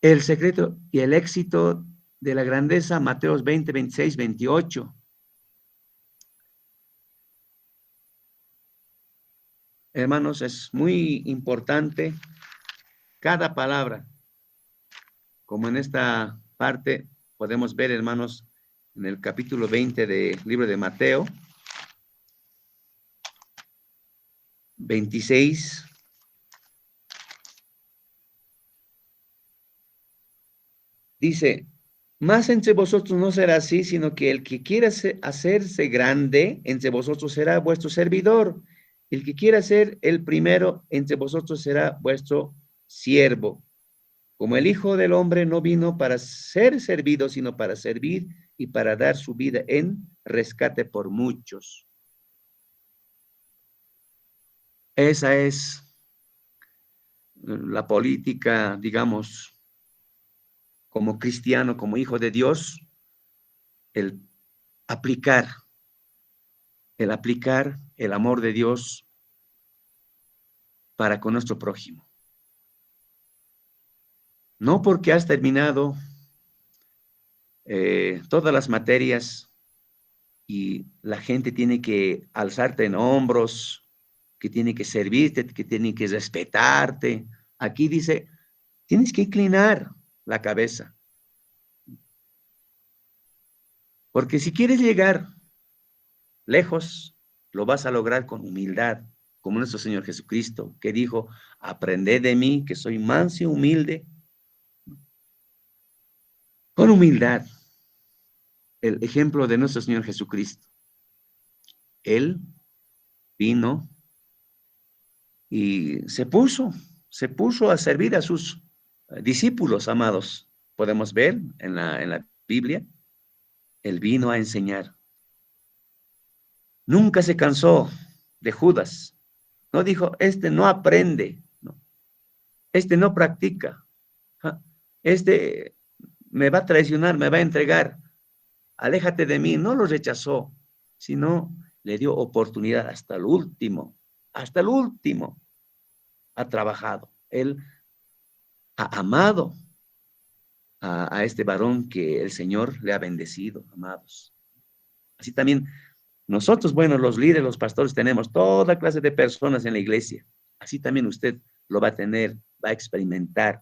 El secreto y el éxito de la grandeza, Mateos 20, 26, 28. Hermanos, es muy importante cada palabra. Como en esta parte podemos ver, hermanos, en el capítulo 20 del libro de Mateo, 26. Dice, más entre vosotros no será así, sino que el que quiera hacerse grande entre vosotros será vuestro servidor. El que quiera ser el primero entre vosotros será vuestro siervo. Como el Hijo del Hombre no vino para ser servido, sino para servir y para dar su vida en rescate por muchos. Esa es la política, digamos, como cristiano, como hijo de Dios, el aplicar el amor de Dios para con nuestro prójimo. No porque has terminado todas las materias y la gente tiene que alzarte en hombros, que tiene que servirte, que tiene que respetarte. Aquí dice, tienes que inclinar la cabeza. Porque si quieres llegar lejos, lo vas a lograr con humildad, como nuestro Señor Jesucristo, que dijo, aprended de mí, que soy manso y humilde. Con humildad, el ejemplo de nuestro Señor Jesucristo. Él vino y se puso a servir a sus discípulos amados. Podemos ver en la Biblia, él vino a enseñar. Nunca se cansó de Judas. No dijo, este no aprende, no. Este no practica, este me va a traicionar, me va a entregar, aléjate de mí. No lo rechazó, sino le dio oportunidad hasta el último, ha trabajado. Él ha amado a este varón que el Señor le ha bendecido, amados. Así también nosotros, bueno, los líderes, los pastores, tenemos toda clase de personas en la iglesia. Así también usted lo va a tener, va a experimentar.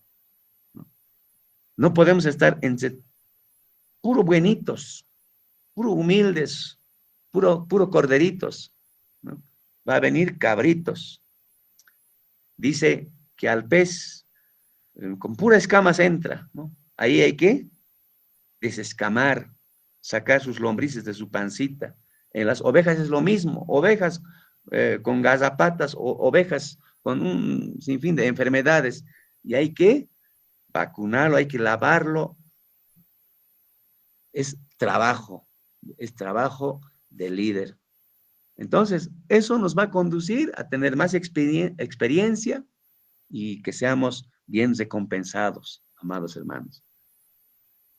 No podemos estar entre puro buenitos, puro humildes, puro corderitos, ¿no? Va a venir cabritos. Dice que al pez con puras escamas entra, ¿no? Ahí hay que desescamar, sacar sus lombrices de su pancita. En las ovejas es lo mismo, ovejas con garrapatas, ovejas con un sinfín de enfermedades, y hay que vacunarlo, hay que lavarlo. Es trabajo de líder. Entonces, eso nos va a conducir a tener más experiencia y que seamos bien recompensados, amados hermanos.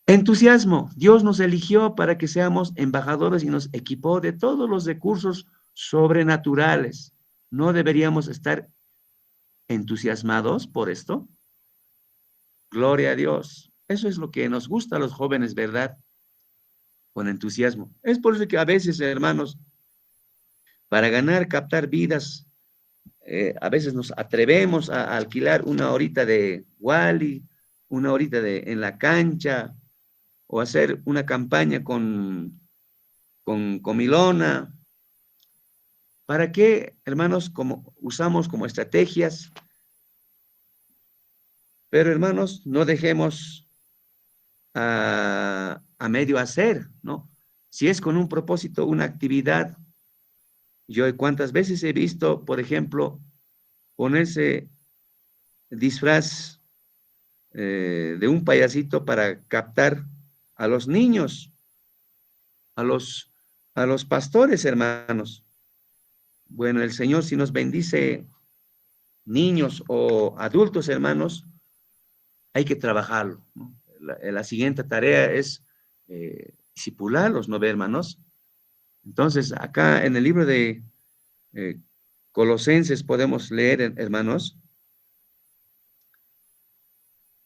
Entusiasmo. Dios nos eligió para que seamos embajadores y nos equipó de todos los recursos sobrenaturales. ¿No deberíamos estar entusiasmados por esto? Gloria a Dios. Eso es lo que nos gusta a los jóvenes, ¿verdad? Con entusiasmo. Es por eso que a veces, hermanos, para ganar, captar vidas, a veces nos atrevemos a alquilar una horita de Wally, una horita en la cancha, o hacer una campaña con Comilona. ¿Para qué, hermanos, como usamos como estrategias? Pero, hermanos, no dejemos a medio hacer, ¿no? Si es con un propósito, una actividad. Yo cuántas veces he visto, por ejemplo, ponerse disfraz de un payasito para captar a los niños, a los pastores, hermanos. Bueno, el Señor si nos bendice niños o adultos, hermanos, hay que trabajarlo, ¿no? La siguiente tarea es discipularlos, ¿no ve, hermanos? Entonces, acá en el libro de Colosenses podemos leer, hermanos,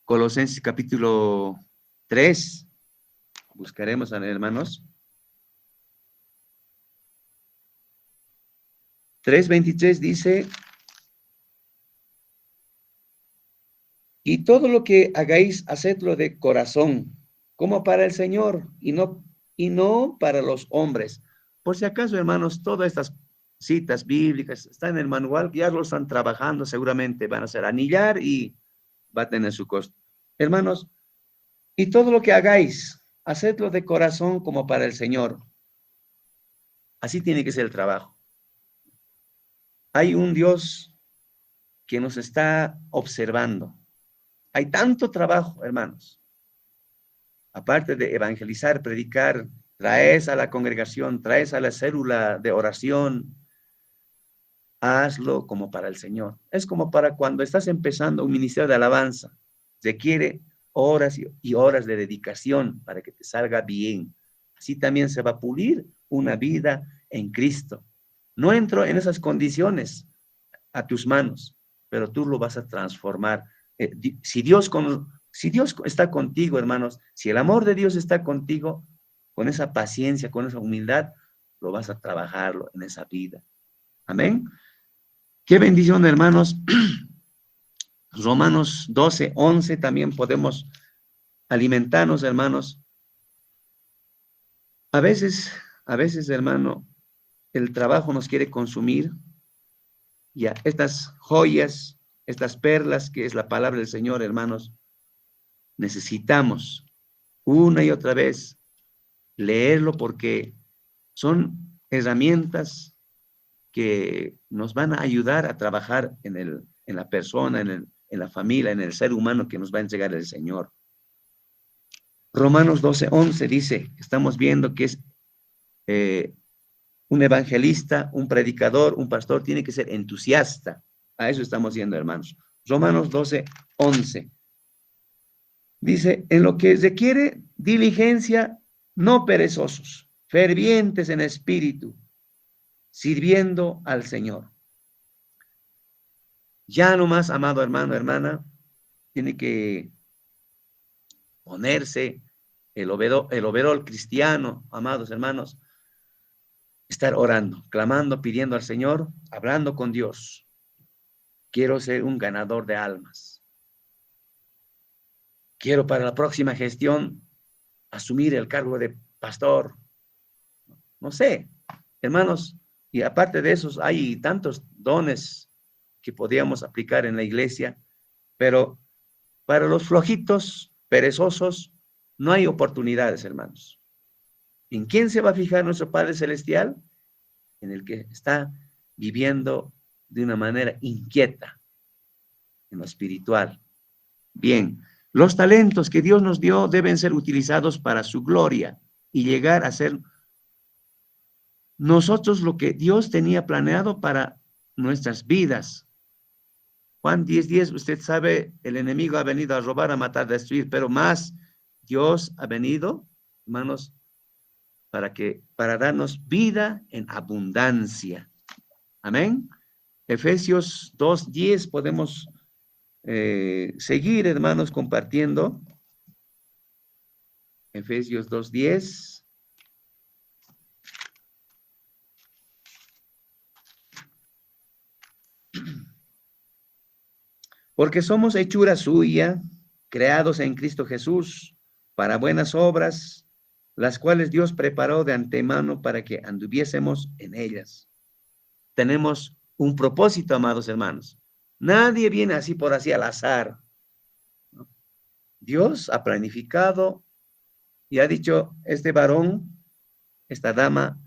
Colosenses capítulo 3. Buscaremos, hermanos. 3:23 dice: y todo lo que hagáis, hacedlo de corazón, como para el Señor, y no para los hombres. Por si acaso, hermanos, todas estas citas bíblicas están en el manual, ya lo están trabajando, seguramente van a ser anillar y va a tener su costo. Hermanos, y todo lo que hagáis, hacedlo de corazón como para el Señor. Así tiene que ser el trabajo. Hay un Dios que nos está observando. Hay tanto trabajo, hermanos. Aparte de evangelizar, predicar, traes a la congregación, traes a la célula de oración, hazlo como para el Señor. Es como para cuando estás empezando un ministerio de alabanza. Requiere horas y horas de dedicación para que te salga bien. Así también se va a pulir una vida en Cristo. No entro en esas condiciones a tus manos, pero tú lo vas a transformar. Si Dios está contigo, hermanos, si el amor de Dios está contigo, con esa paciencia, con esa humildad, lo vas a trabajarlo en esa vida. Amén. Qué bendición, hermanos. Romanos 12:11 también podemos alimentarnos, hermanos. A veces, hermano, el trabajo nos quiere consumir. Ya, estas joyas, estas perlas, que es la palabra del Señor, hermanos, necesitamos una y otra vez leerlo porque son herramientas que nos van a ayudar a trabajar en la persona, en la familia, en el ser humano que nos va a entregar el Señor. Romanos 12:11 dice, estamos viendo que es un evangelista, un predicador, un pastor, tiene que ser entusiasta. A eso estamos viendo, hermanos. Romanos 12:11 dice, en lo que requiere diligencia, no perezosos, fervientes en espíritu, sirviendo al Señor. Ya nomás, amado hermano, hermana, tiene que ponerse el overol cristiano, amados hermanos, estar orando, clamando, pidiendo al Señor, hablando con Dios. Quiero ser un ganador de almas. Quiero para la próxima gestión asumir el cargo de pastor. No sé, hermanos, y aparte de esos, hay tantos dones que podríamos aplicar en la iglesia, pero para los flojitos, perezosos, no hay oportunidades, hermanos. ¿En quién se va a fijar nuestro Padre Celestial? En el que está viviendo de una manera inquieta, en lo espiritual. Bien, los talentos que Dios nos dio deben ser utilizados para su gloria y llegar a ser nosotros lo que Dios tenía planeado para nuestras vidas. Juan 10:10, usted sabe, el enemigo ha venido a robar, a matar, a destruir, pero más Dios ha venido, hermanos, para darnos vida en abundancia. Amén. Efesios 2:10 podemos seguir, hermanos, compartiendo. Efesios 2:10. Porque somos hechura suya, creados en Cristo Jesús, para buenas obras, las cuales Dios preparó de antemano para que anduviésemos en ellas. Tenemos un propósito, amados hermanos. Nadie viene así por así al azar. Dios ha planificado y ha dicho, este varón, esta dama,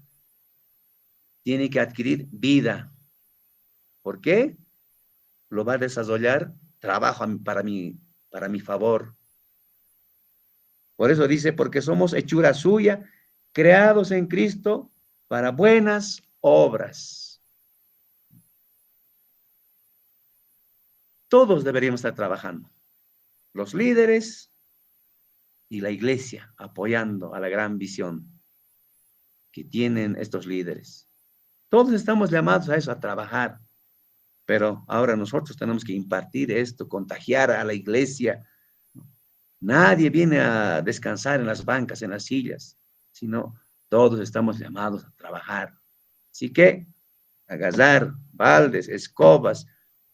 tiene que adquirir vida. ¿Por qué? Lo va a desarrollar trabajo para mi favor. Por eso dice, porque somos hechura suya, creados en Cristo para buenas obras. Todos deberíamos estar trabajando. Los líderes y la iglesia apoyando a la gran visión que tienen estos líderes. Todos estamos llamados a eso, a trabajar. Pero ahora nosotros tenemos que impartir esto, contagiar a la iglesia Nadie viene a descansar en las bancas, en las sillas, sino todos estamos llamados a trabajar. Así que agarrar baldes, escobas,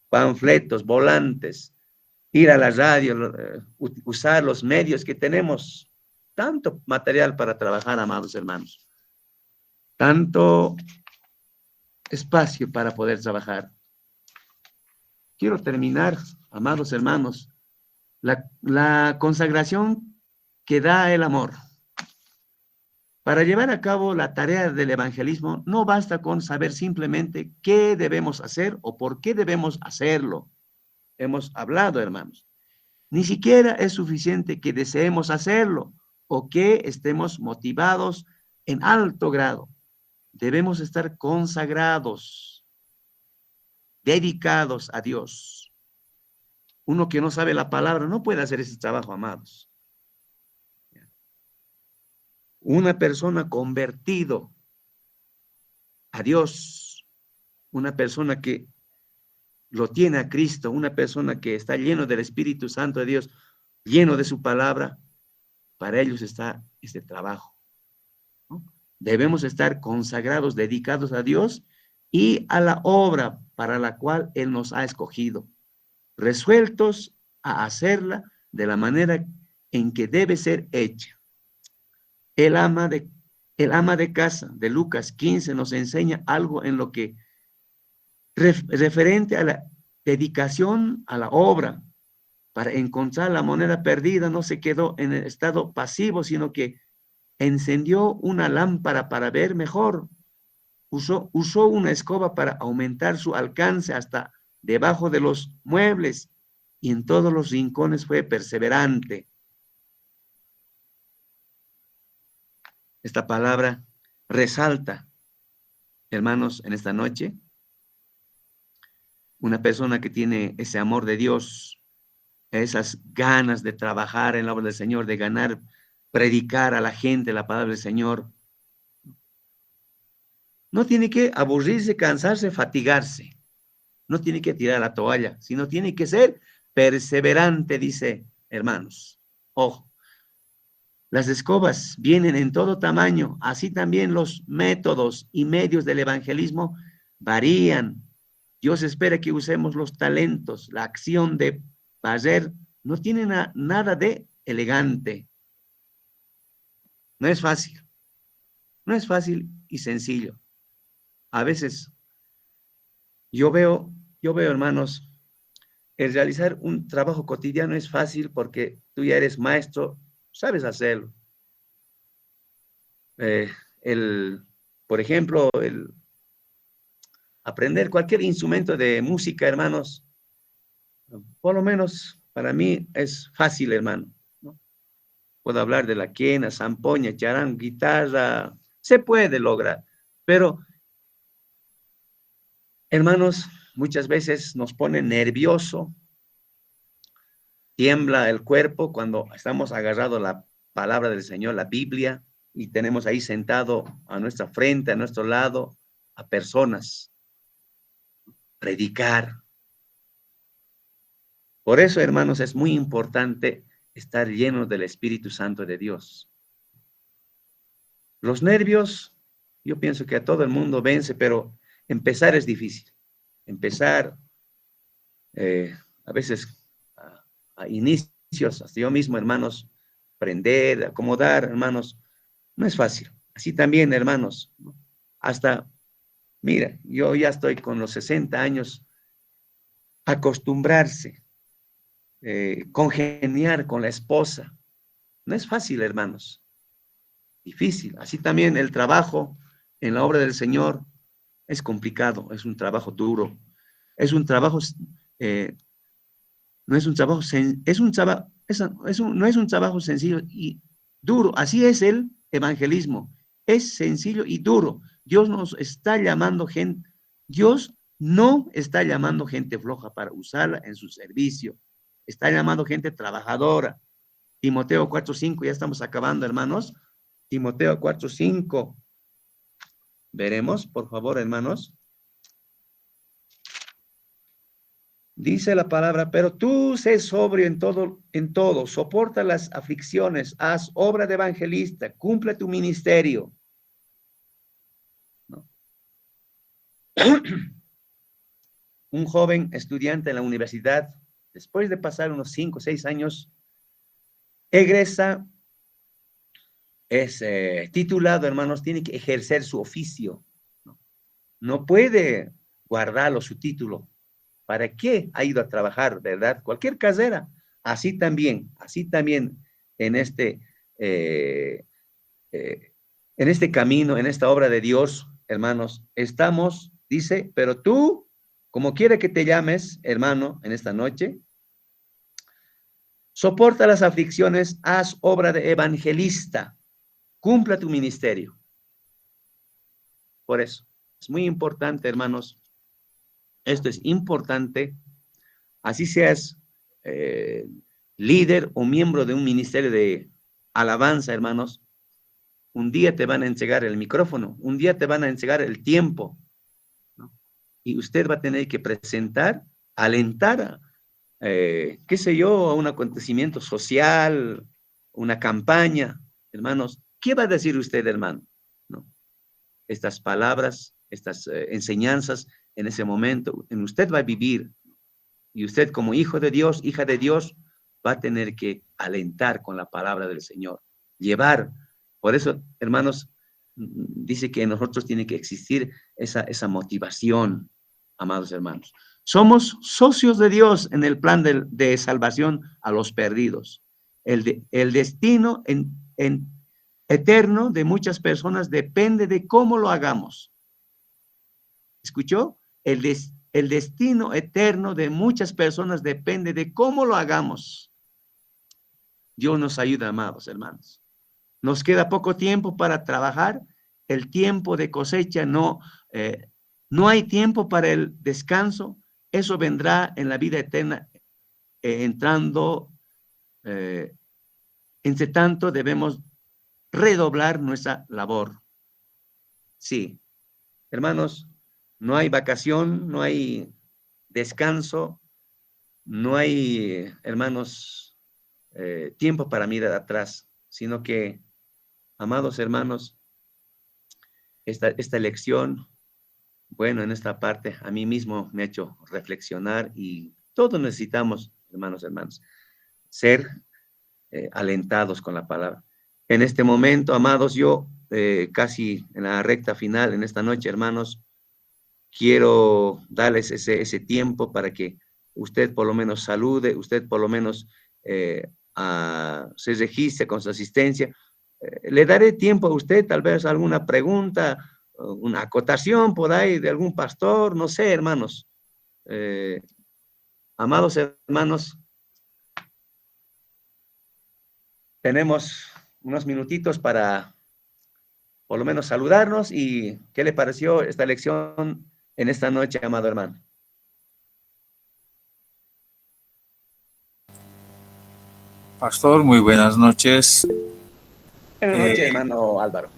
panfletos, volantes, ir a la radio, usar los medios que tenemos, tanto material para trabajar, amados hermanos, tanto espacio para poder trabajar. Quiero terminar, amados hermanos, la consagración que da el amor. Para llevar a cabo la tarea del evangelismo, no basta con saber simplemente qué debemos hacer o por qué debemos hacerlo. Hemos hablado, hermanos. Ni siquiera es suficiente que deseemos hacerlo o que estemos motivados en alto grado. Debemos estar consagrados, dedicados a Dios. Uno que no sabe la palabra no puede hacer ese trabajo, amados. Una persona convertido a Dios, una persona que lo tiene a Cristo, una persona que está lleno del Espíritu Santo de Dios, lleno de su palabra, para ellos está este trabajo, ¿no? Debemos estar consagrados, dedicados a Dios y a la obra para la cual Él nos ha escogido, resueltos a hacerla de la manera en que debe ser hecha. El ama de casa de Lucas 15 nos enseña algo en lo que referente a la dedicación a la obra. Para encontrar la moneda perdida, no se quedó en el estado pasivo, sino que encendió una lámpara para ver mejor. Usó una escoba para aumentar su alcance hasta debajo de los muebles y en todos los rincones fue perseverante. Esta palabra resalta, hermanos, en esta noche, una persona que tiene ese amor de Dios, esas ganas de trabajar en la obra del Señor, de ganar, predicar a la gente la palabra del Señor. No tiene que aburrirse, cansarse, fatigarse. No tiene que tirar la toalla, sino tiene que ser perseverante, dice, hermanos. Ojo, las escobas vienen en todo tamaño, así también los métodos y medios del evangelismo varían. Dios espera que usemos los talentos, la acción de barrer, no tiene nada de elegante. No es fácil, no es fácil y sencillo. A veces yo veo, hermanos, el realizar un trabajo cotidiano es fácil porque tú ya eres maestro, sabes hacerlo. Eh, por ejemplo, el aprender cualquier instrumento de música, hermanos, por lo menos para mí es fácil, hermano, ¿no? Puedo hablar de la quena, zampoña, charango, guitarra, se puede lograr, pero, hermanos, muchas veces nos pone nervioso, tiembla el cuerpo cuando estamos agarrados a la palabra del Señor, la Biblia, y tenemos ahí sentado a nuestra frente, a nuestro lado, a personas. Predicar. Por eso, hermanos, es muy importante estar llenos del Espíritu Santo de Dios. Los nervios, yo pienso que a todo el mundo vence, pero empezar es difícil. Empezar, a veces, a inicios, hasta yo mismo, hermanos, aprender, acomodar, hermanos, no es fácil. Así también, hermanos, ¿no? Hasta, mira, yo ya estoy con los 60 años, acostumbrarse, congeniar con la esposa. No es fácil, hermanos. Difícil. Así también el trabajo en la obra del Señor es complicado, es un trabajo duro. Es un trabajo, no es un trabajo, no es un trabajo sencillo y duro. Así es el evangelismo. Es sencillo y duro. Dios nos está llamando gente, Dios no está llamando gente floja para usarla en su servicio. Está llamando gente trabajadora. Timoteo 4:5, ya estamos acabando, hermanos. Timoteo 4:5. Veremos, por favor, hermanos. Dice la palabra, pero tú sé sobrio en todo, soporta las aflicciones, haz obra de evangelista, cumple tu ministerio. ¿No? Un joven estudiante en la universidad, después de pasar unos 5 o 6 años, egresa, es titulado, hermanos, tiene que ejercer su oficio. ¿No? No puede guardarlo su título. ¿Para qué ha ido a trabajar, verdad? Cualquier carrera. Así también en eh, eh, en este camino, en esta obra de Dios, hermanos, estamos, dice, pero tú, como quiere que te llames, hermano, en esta noche, soporta las aflicciones, haz obra de evangelista, cumpla tu ministerio. Por eso, es muy importante, hermanos, esto es importante, así seas eh, líder o miembro de un ministerio de alabanza, hermanos, un día te van a entregar el micrófono, un día te van a entregar el tiempo, ¿no? Y usted va a tener que presentar, alentar, qué sé yo, a un acontecimiento social, una campaña, hermanos. ¿Qué va a decir usted, hermano? ¿No? Estas palabras, estas enseñanzas, en ese momento, en usted va a vivir. Y usted como hijo de Dios, hija de Dios, va a tener que alentar con la palabra del Señor, llevar. Por eso, hermanos, dice que en nosotros tiene que existir esa motivación, amados hermanos. Somos socios de Dios en el plan de salvación a los perdidos. El destino eterno de muchas personas depende de cómo lo hagamos. ¿Escuchó? El destino eterno de muchas personas depende de cómo lo hagamos. Dios nos ayuda, amados hermanos. Nos queda poco tiempo para trabajar. El tiempo de cosecha no hay tiempo para el descanso. Eso vendrá en la vida eterna entrando. Entre tanto, debemos redoblar nuestra labor. Sí, hermanos, no hay vacación, no hay descanso, no hay, hermanos, tiempo para mirar atrás, sino que, amados hermanos, esta lección, bueno, en esta parte a mí mismo me ha hecho reflexionar y todos necesitamos, hermanos, ser alentados con la palabra. En este momento, amados, yo casi en la recta final, en esta noche, hermanos, quiero darles ese tiempo para que usted por lo menos salude, usted por lo menos se registre con su asistencia. Le daré tiempo a usted, tal vez alguna pregunta, una acotación por ahí de algún pastor, no sé, hermanos. Amados hermanos, tenemos unos minutitos para por lo menos saludarnos y ¿qué le pareció esta lección en esta noche, amado hermano? Pastor, muy buenas noches. Buenas noches, hermano Álvaro.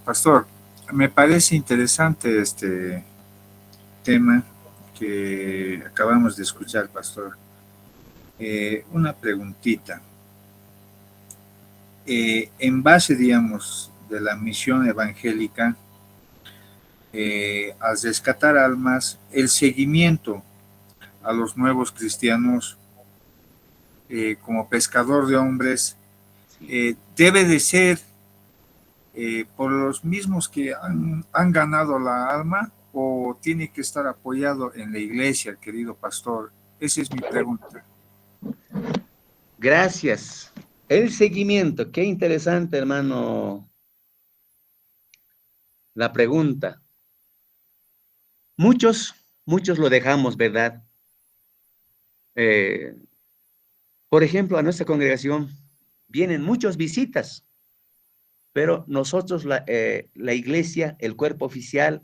Pastor, me parece interesante este tema que acabamos de escuchar, Pastor. Una preguntita. En base, digamos, de la misión evangélica, al rescatar almas, el seguimiento a los nuevos cristianos como pescador de hombres debe de ser por los mismos que han ganado la alma o tiene que estar apoyado en la iglesia, querido pastor. Esa es mi pregunta. Gracias. El seguimiento, qué interesante, hermano, la pregunta. Muchos lo dejamos, ¿verdad? Por ejemplo, a nuestra congregación vienen muchas visitas, pero nosotros, la iglesia, el cuerpo oficial,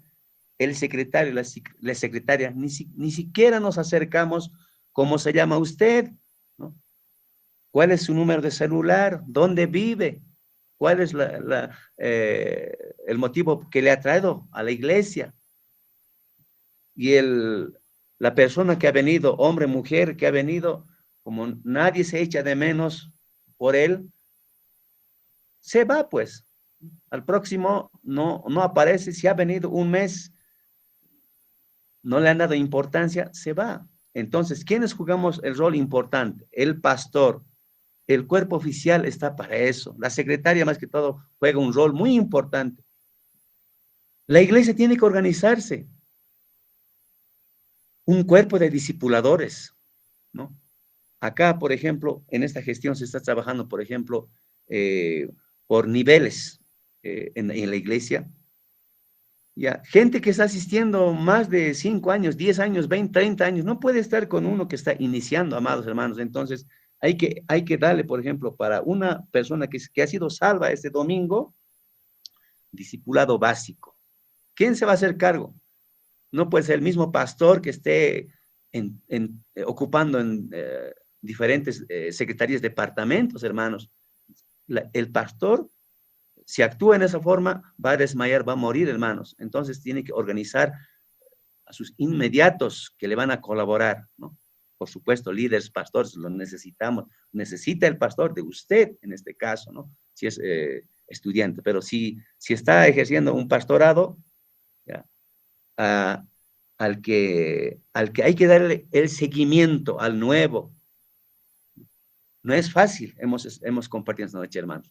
el secretario, la secretaria, ni siquiera nos acercamos. ¿Cómo se llama usted? ¿No? ¿Cuál es su número de celular? ¿Dónde vive? ¿Cuál es el motivo que le ha traído a la iglesia? Y la persona que ha venido, hombre, mujer, que ha venido, como nadie se echa de menos por él, se va pues. Al próximo no aparece. Si ha venido un mes, no le han dado importancia, se va. Entonces, ¿quiénes jugamos el rol importante? El pastor. El cuerpo oficial está para eso. La secretaria, más que todo, juega un rol muy importante. La iglesia tiene que organizarse. Un cuerpo de discipuladores, ¿no? Acá, por ejemplo, en esta gestión se está trabajando, por ejemplo, por niveles en la iglesia. Ya, gente que está asistiendo más de 5 años, 10 años, 20, 30 años, no puede estar con uno que está iniciando, amados hermanos. Entonces, hay que darle, por ejemplo, para una persona que ha sido salva este domingo, discipulado básico. ¿Quién se va a hacer cargo? No puede ser el mismo pastor que esté ocupando en diferentes secretarías, departamentos, hermanos. El pastor, si actúa en esa forma, va a desmayar, va a morir, hermanos. Entonces tiene que organizar a sus inmediatos que le van a colaborar, ¿no? Por supuesto, líderes, pastores, lo necesitamos. Necesita el pastor de usted, en este caso, ¿no? Si es estudiante, pero si está ejerciendo un pastorado, ya, al que hay que darle el seguimiento al nuevo. No es fácil, hemos compartido esta noche, hermanos.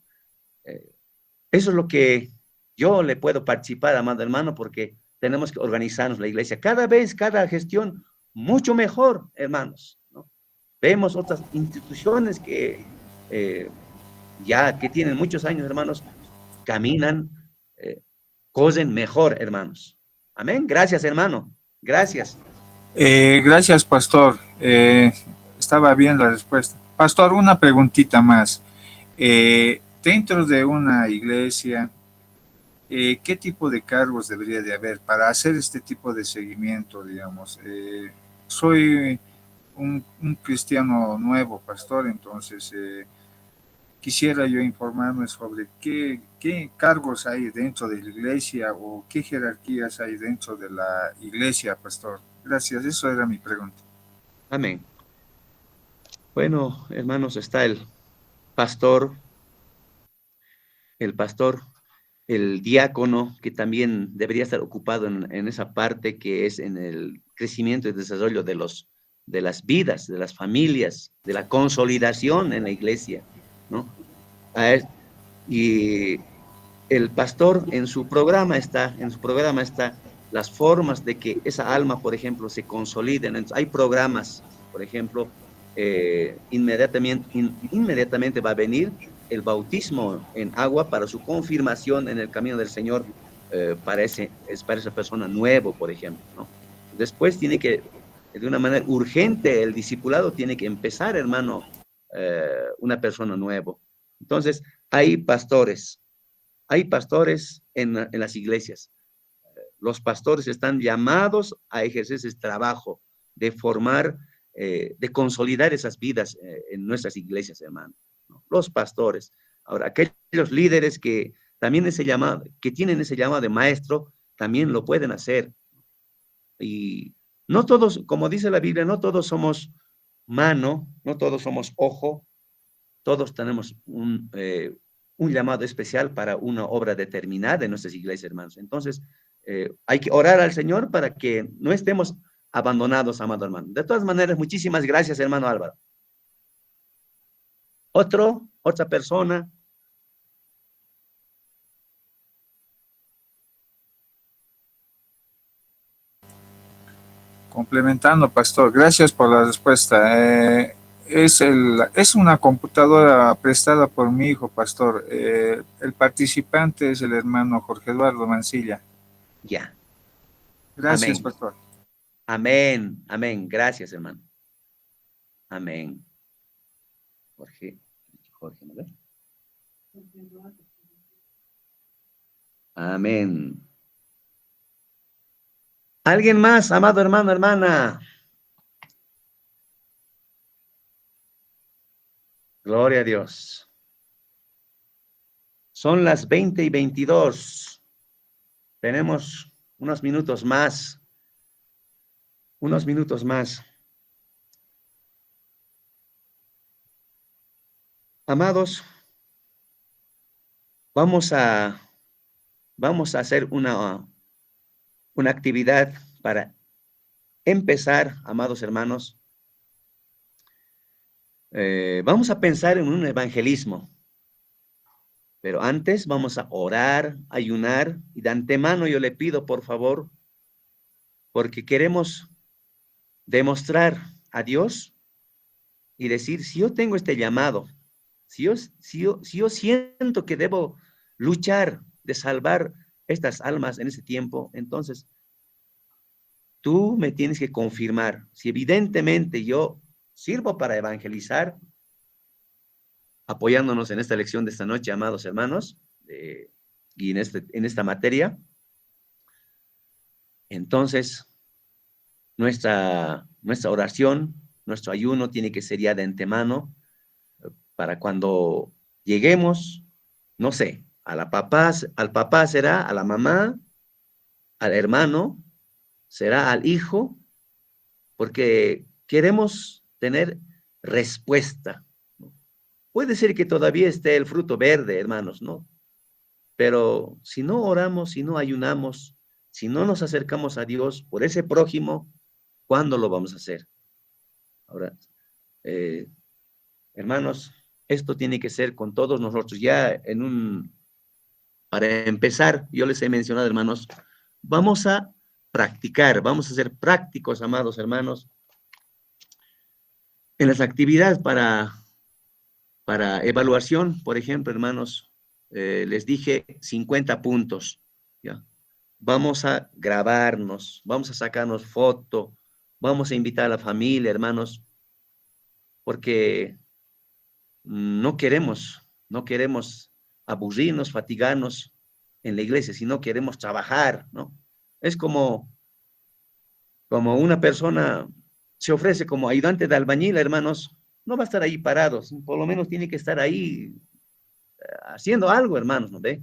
Eso es lo que yo le puedo participar, amado hermano, porque tenemos que organizarnos la iglesia. Cada vez, cada gestión, mucho mejor, hermanos, ¿no? Vemos otras instituciones que ya que tienen muchos años, hermanos, caminan, cosen mejor, hermanos. Amén. Gracias, hermano. Gracias. Gracias, pastor. Estaba bien la respuesta. Pastor, una preguntita más. Dentro de una iglesia, ¿qué tipo de cargos debería de haber para hacer este tipo de seguimiento, digamos? Soy un cristiano nuevo, pastor, entonces quisiera yo informarme sobre qué cargos hay dentro de la iglesia o qué jerarquías hay dentro de la iglesia, pastor. Gracias, eso era mi pregunta. Amén. Bueno, hermanos, está pastor, el pastor, el diácono, que también debería estar ocupado en esa parte que es en el crecimiento y desarrollo de las vidas, de las familias, de la consolidación en la iglesia, ¿no? Y el pastor en su programa está las formas de que esa alma, por ejemplo, se consolide. Hay programas, por ejemplo, inmediatamente va a venir el bautismo en agua para su confirmación en el camino del Señor, para esa persona nuevo, por ejemplo, ¿no? Después tiene que, de una manera urgente, el discipulado tiene que empezar, hermano, una persona nuevo. Entonces, hay pastores en las iglesias. Los pastores están llamados a ejercer ese trabajo de formar, de consolidar esas vidas en nuestras iglesias, hermano, ¿no? Los pastores. Ahora, aquellos líderes que también que tienen ese llamado de maestro, también lo pueden hacer. Y no todos, como dice la Biblia, no todos somos mano, no todos somos ojo, todos tenemos un llamado especial para una obra determinada en nuestras iglesias, hermanos. Entonces, hay que orar al Señor para que no estemos abandonados, amado hermano. De todas maneras, muchísimas gracias, hermano Álvaro. Otra persona. Complementando, pastor, gracias por la respuesta. Es una computadora prestada por mi hijo, pastor. El participante es el hermano Jorge Eduardo Mancilla. Ya. Gracias, Amén. pastor. Amén, amén. Gracias, hermano. Amén. Jorge, ¿no ve? Amén. ¿Alguien más, amado hermano, hermana? Gloria a Dios. Son las 20:22. Tenemos unos minutos más. unos minutos más. Amados, vamos a hacer una actividad para empezar, amados hermanos. Vamos a pensar en un evangelismo, pero antes vamos a orar, ayunar, y de antemano yo le pido, por favor, porque queremos demostrar a Dios y decir, si yo tengo este llamado, si yo siento que debo luchar de salvar estas almas en ese tiempo, entonces tú me tienes que confirmar si evidentemente yo sirvo para evangelizar, apoyándonos en esta lección de esta noche, amados hermanos, y en esta materia. Entonces, nuestra oración, nuestro ayuno tiene que ser ya de antemano, para cuando lleguemos, no sé, al papá será, a la mamá, al hermano, será al hijo, porque queremos tener respuesta. Puede ser que todavía esté el fruto verde, hermanos, ¿no? Pero si no oramos, si no ayunamos, si no nos acercamos a Dios por ese prójimo, ¿cuándo lo vamos a hacer? Ahora, hermanos, esto tiene que ser con todos nosotros. Ya para empezar, yo les he mencionado, hermanos, vamos a practicar, vamos a ser prácticos, amados hermanos, en las actividades para evaluación. Por ejemplo, hermanos, les dije 50 puntos, ¿ya? Vamos a grabarnos, vamos a sacarnos foto, vamos a invitar a la familia, hermanos, porque no queremos aburrirnos, fatigarnos en la iglesia, sino queremos trabajar, ¿no? Es como una persona se ofrece como ayudante de albañil, hermanos, no va a estar ahí parado, por lo menos tiene que estar ahí haciendo algo, hermanos, ¿no ve?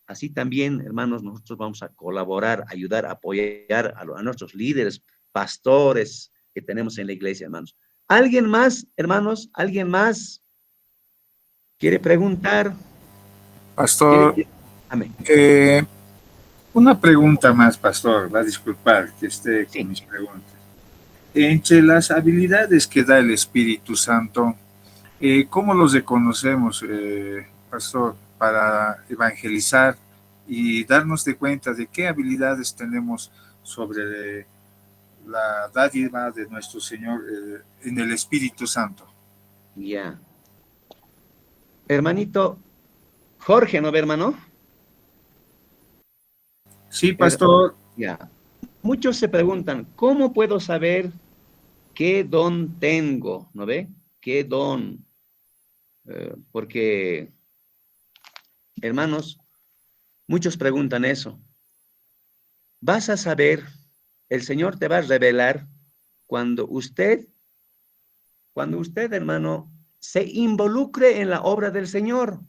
Así también, hermanos, nosotros vamos a colaborar, ayudar, apoyar a nuestros líderes, pastores que tenemos en la iglesia, hermanos. ¿Alguien más, hermanos? ¿Alguien más quiere preguntar? Pastor, Amén. una pregunta más, pastor, va a disculpar que esté con mis preguntas. Entre las habilidades que da el Espíritu Santo, ¿cómo los reconocemos, pastor, para evangelizar y darnos de cuenta de qué habilidades tenemos sobre la dádiva de nuestro Señor en el Espíritu Santo? Ya. Hermanito Jorge, ¿no ve, hermano? Sí, pastor. Ya. Muchos se preguntan, ¿cómo puedo saber qué don tengo? ¿No ve? ¿Qué don? Porque, hermanos, muchos preguntan eso. Vas a saber, el Señor te va a revelar cuando usted, hermano, se involucre en la obra del Señor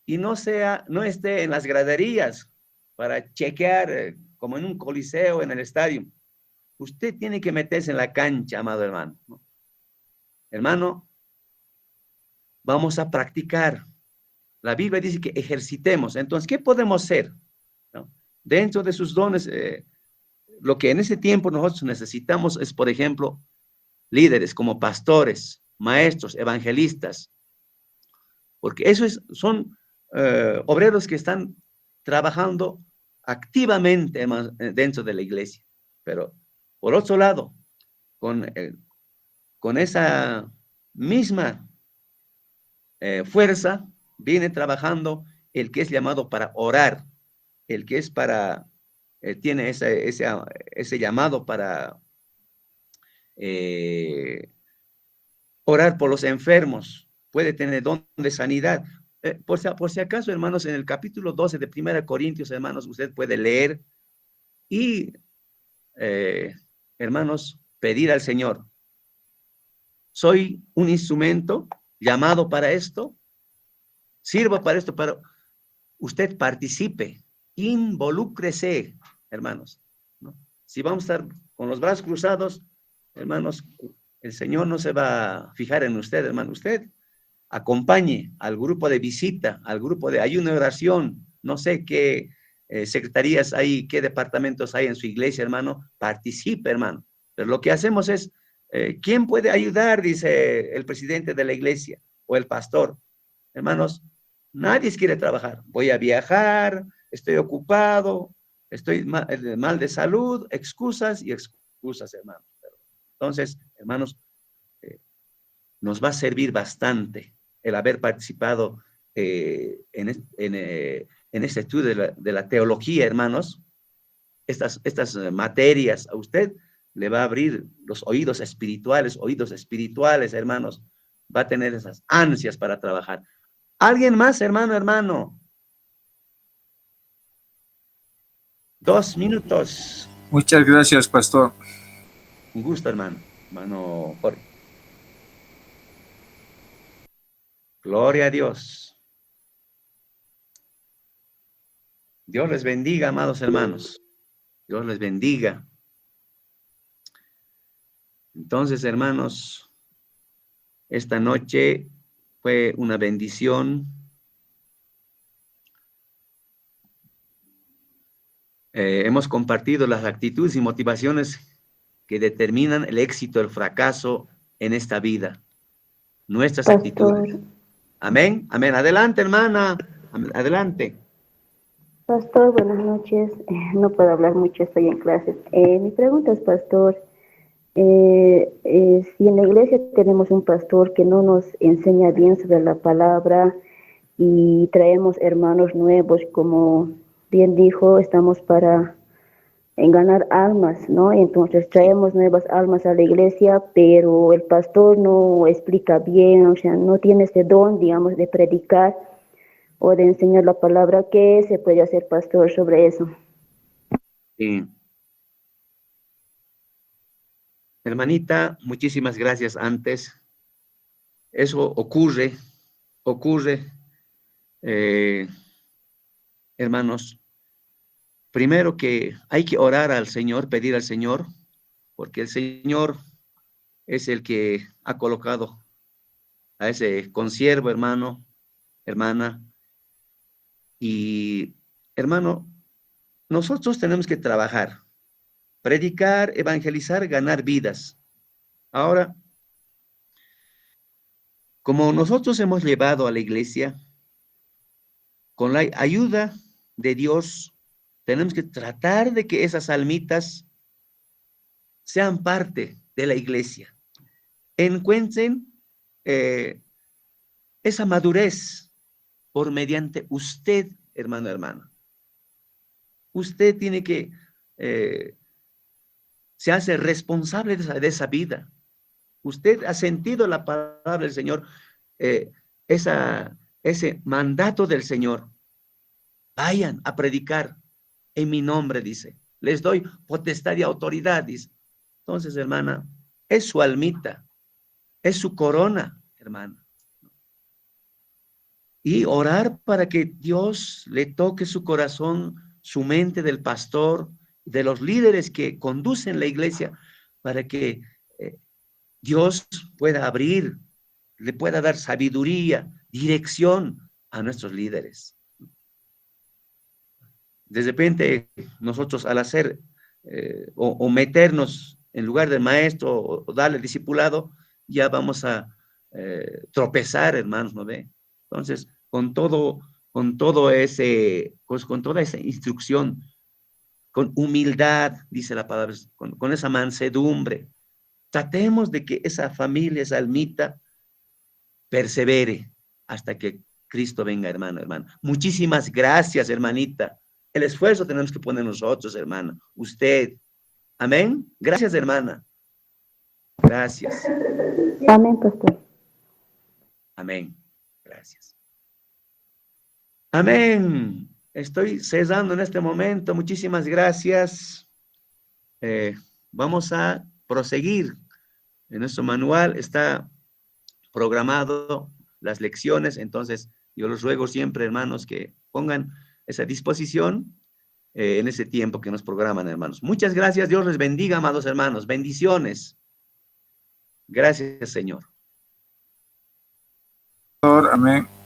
y no esté en las graderías para chequear como en un coliseo, en el estadio. Usted tiene que meterse en la cancha, amado hermano, ¿no? Hermano, vamos a practicar. La Biblia dice que ejercitemos. Entonces, ¿qué podemos hacer? ¿No? Dentro de sus dones, lo que en ese tiempo nosotros necesitamos es, por ejemplo, líderes como pastores, maestros, evangelistas, porque son obreros que están trabajando activamente dentro de la iglesia. Pero, por otro lado, con esa misma fuerza, viene trabajando el que es llamado para orar, el que es tiene ese llamado para orar por los enfermos, puede tener don de sanidad. Por si acaso, hermanos, en el capítulo 12 de 1 Corintios, hermanos, usted puede leer y, hermanos, pedir al Señor. Soy un instrumento llamado para esto, sirvo para esto, pero usted participe, involúcrese, hermanos, ¿no? Si vamos a estar con los brazos cruzados, hermanos, el Señor no se va a fijar en usted, hermano. Usted acompañe al grupo de visita, al grupo de ayuno y oración, no sé qué secretarías hay, qué departamentos hay en su iglesia, hermano, participe, hermano. Pero lo que hacemos es, ¿quién puede ayudar? Dice el presidente de la iglesia o el pastor. Hermanos, nadie quiere trabajar. Voy a viajar, estoy ocupado, estoy mal de salud, excusas y excusas, hermanos. Entonces, hermanos, nos va a servir bastante el haber participado en este estudio de la teología, hermanos. Estas materias a usted le va a abrir los oídos espirituales, hermanos. Va a tener esas ansias para trabajar. ¿Alguien más, hermano? 2 minutos. Muchas gracias, pastor. Un gusto, hermano Jorge. Gloria a Dios. Dios les bendiga, amados hermanos. Dios les bendiga. Entonces, hermanos, esta noche fue una bendición. Hemos compartido las actitudes y motivaciones que determinan el éxito, el fracaso en esta vida. Nuestras Pastor. actitudes. Amén. Amén. Adelante, hermana. Adelante. Pastor, buenas noches. No puedo hablar mucho, estoy en clases. Mi pregunta es, pastor, si en la iglesia tenemos un pastor que no nos enseña bien sobre la palabra y traemos hermanos nuevos, como bien dijo, estamos para ganar almas, ¿no? Entonces traemos nuevas almas a la iglesia, pero el pastor no explica bien, o sea, no tiene ese don, digamos, de predicar o de enseñar la palabra. ¿Qué se puede hacer, pastor, sobre eso? Sí. Hermanita, muchísimas gracias antes. Eso ocurre, hermanos. Primero que hay que orar al Señor, pedir al Señor, porque el Señor es el que ha colocado a ese consiervo, hermano, hermana. Y, hermano, nosotros tenemos que trabajar, predicar, evangelizar, ganar vidas. Ahora, como nosotros hemos llevado a la iglesia, con la ayuda de Dios, tenemos que tratar de que esas almitas sean parte de la iglesia. Encuentren esa madurez por mediante usted, hermana. Usted tiene que se hace responsable de esa vida. Usted ha sentido la palabra del Señor, ese mandato del Señor. Vayan a predicar en mi nombre, dice. Les doy potestad y autoridad, dice. Entonces, hermana, es su almita, es su corona, hermana. Y orar para que Dios le toque su corazón, su mente, del pastor, de los líderes que conducen la iglesia, para que Dios pueda abrir, le pueda dar sabiduría, dirección a nuestros líderes. De repente, nosotros al hacer o meternos en lugar del maestro o darle discipulado, ya vamos a tropezar, hermanos, ¿no ve? Entonces, con toda esa instrucción, con humildad, dice la palabra, con esa mansedumbre, tratemos de que esa familia, esa almita, persevere hasta que Cristo venga, hermano. Muchísimas gracias, hermanita. El esfuerzo tenemos que poner nosotros, hermana. Usted. Amén. Gracias, hermana. Gracias. Amén, pastor. Amén. Gracias. Amén. Estoy cesando en este momento. Muchísimas gracias. Vamos a proseguir. En nuestro manual está programado las lecciones. Entonces, yo los ruego siempre, hermanos, que pongan esa disposición en ese tiempo que nos programan, hermanos. Muchas gracias. Dios les bendiga, amados hermanos. Bendiciones. Gracias, Señor. Pastor, amén.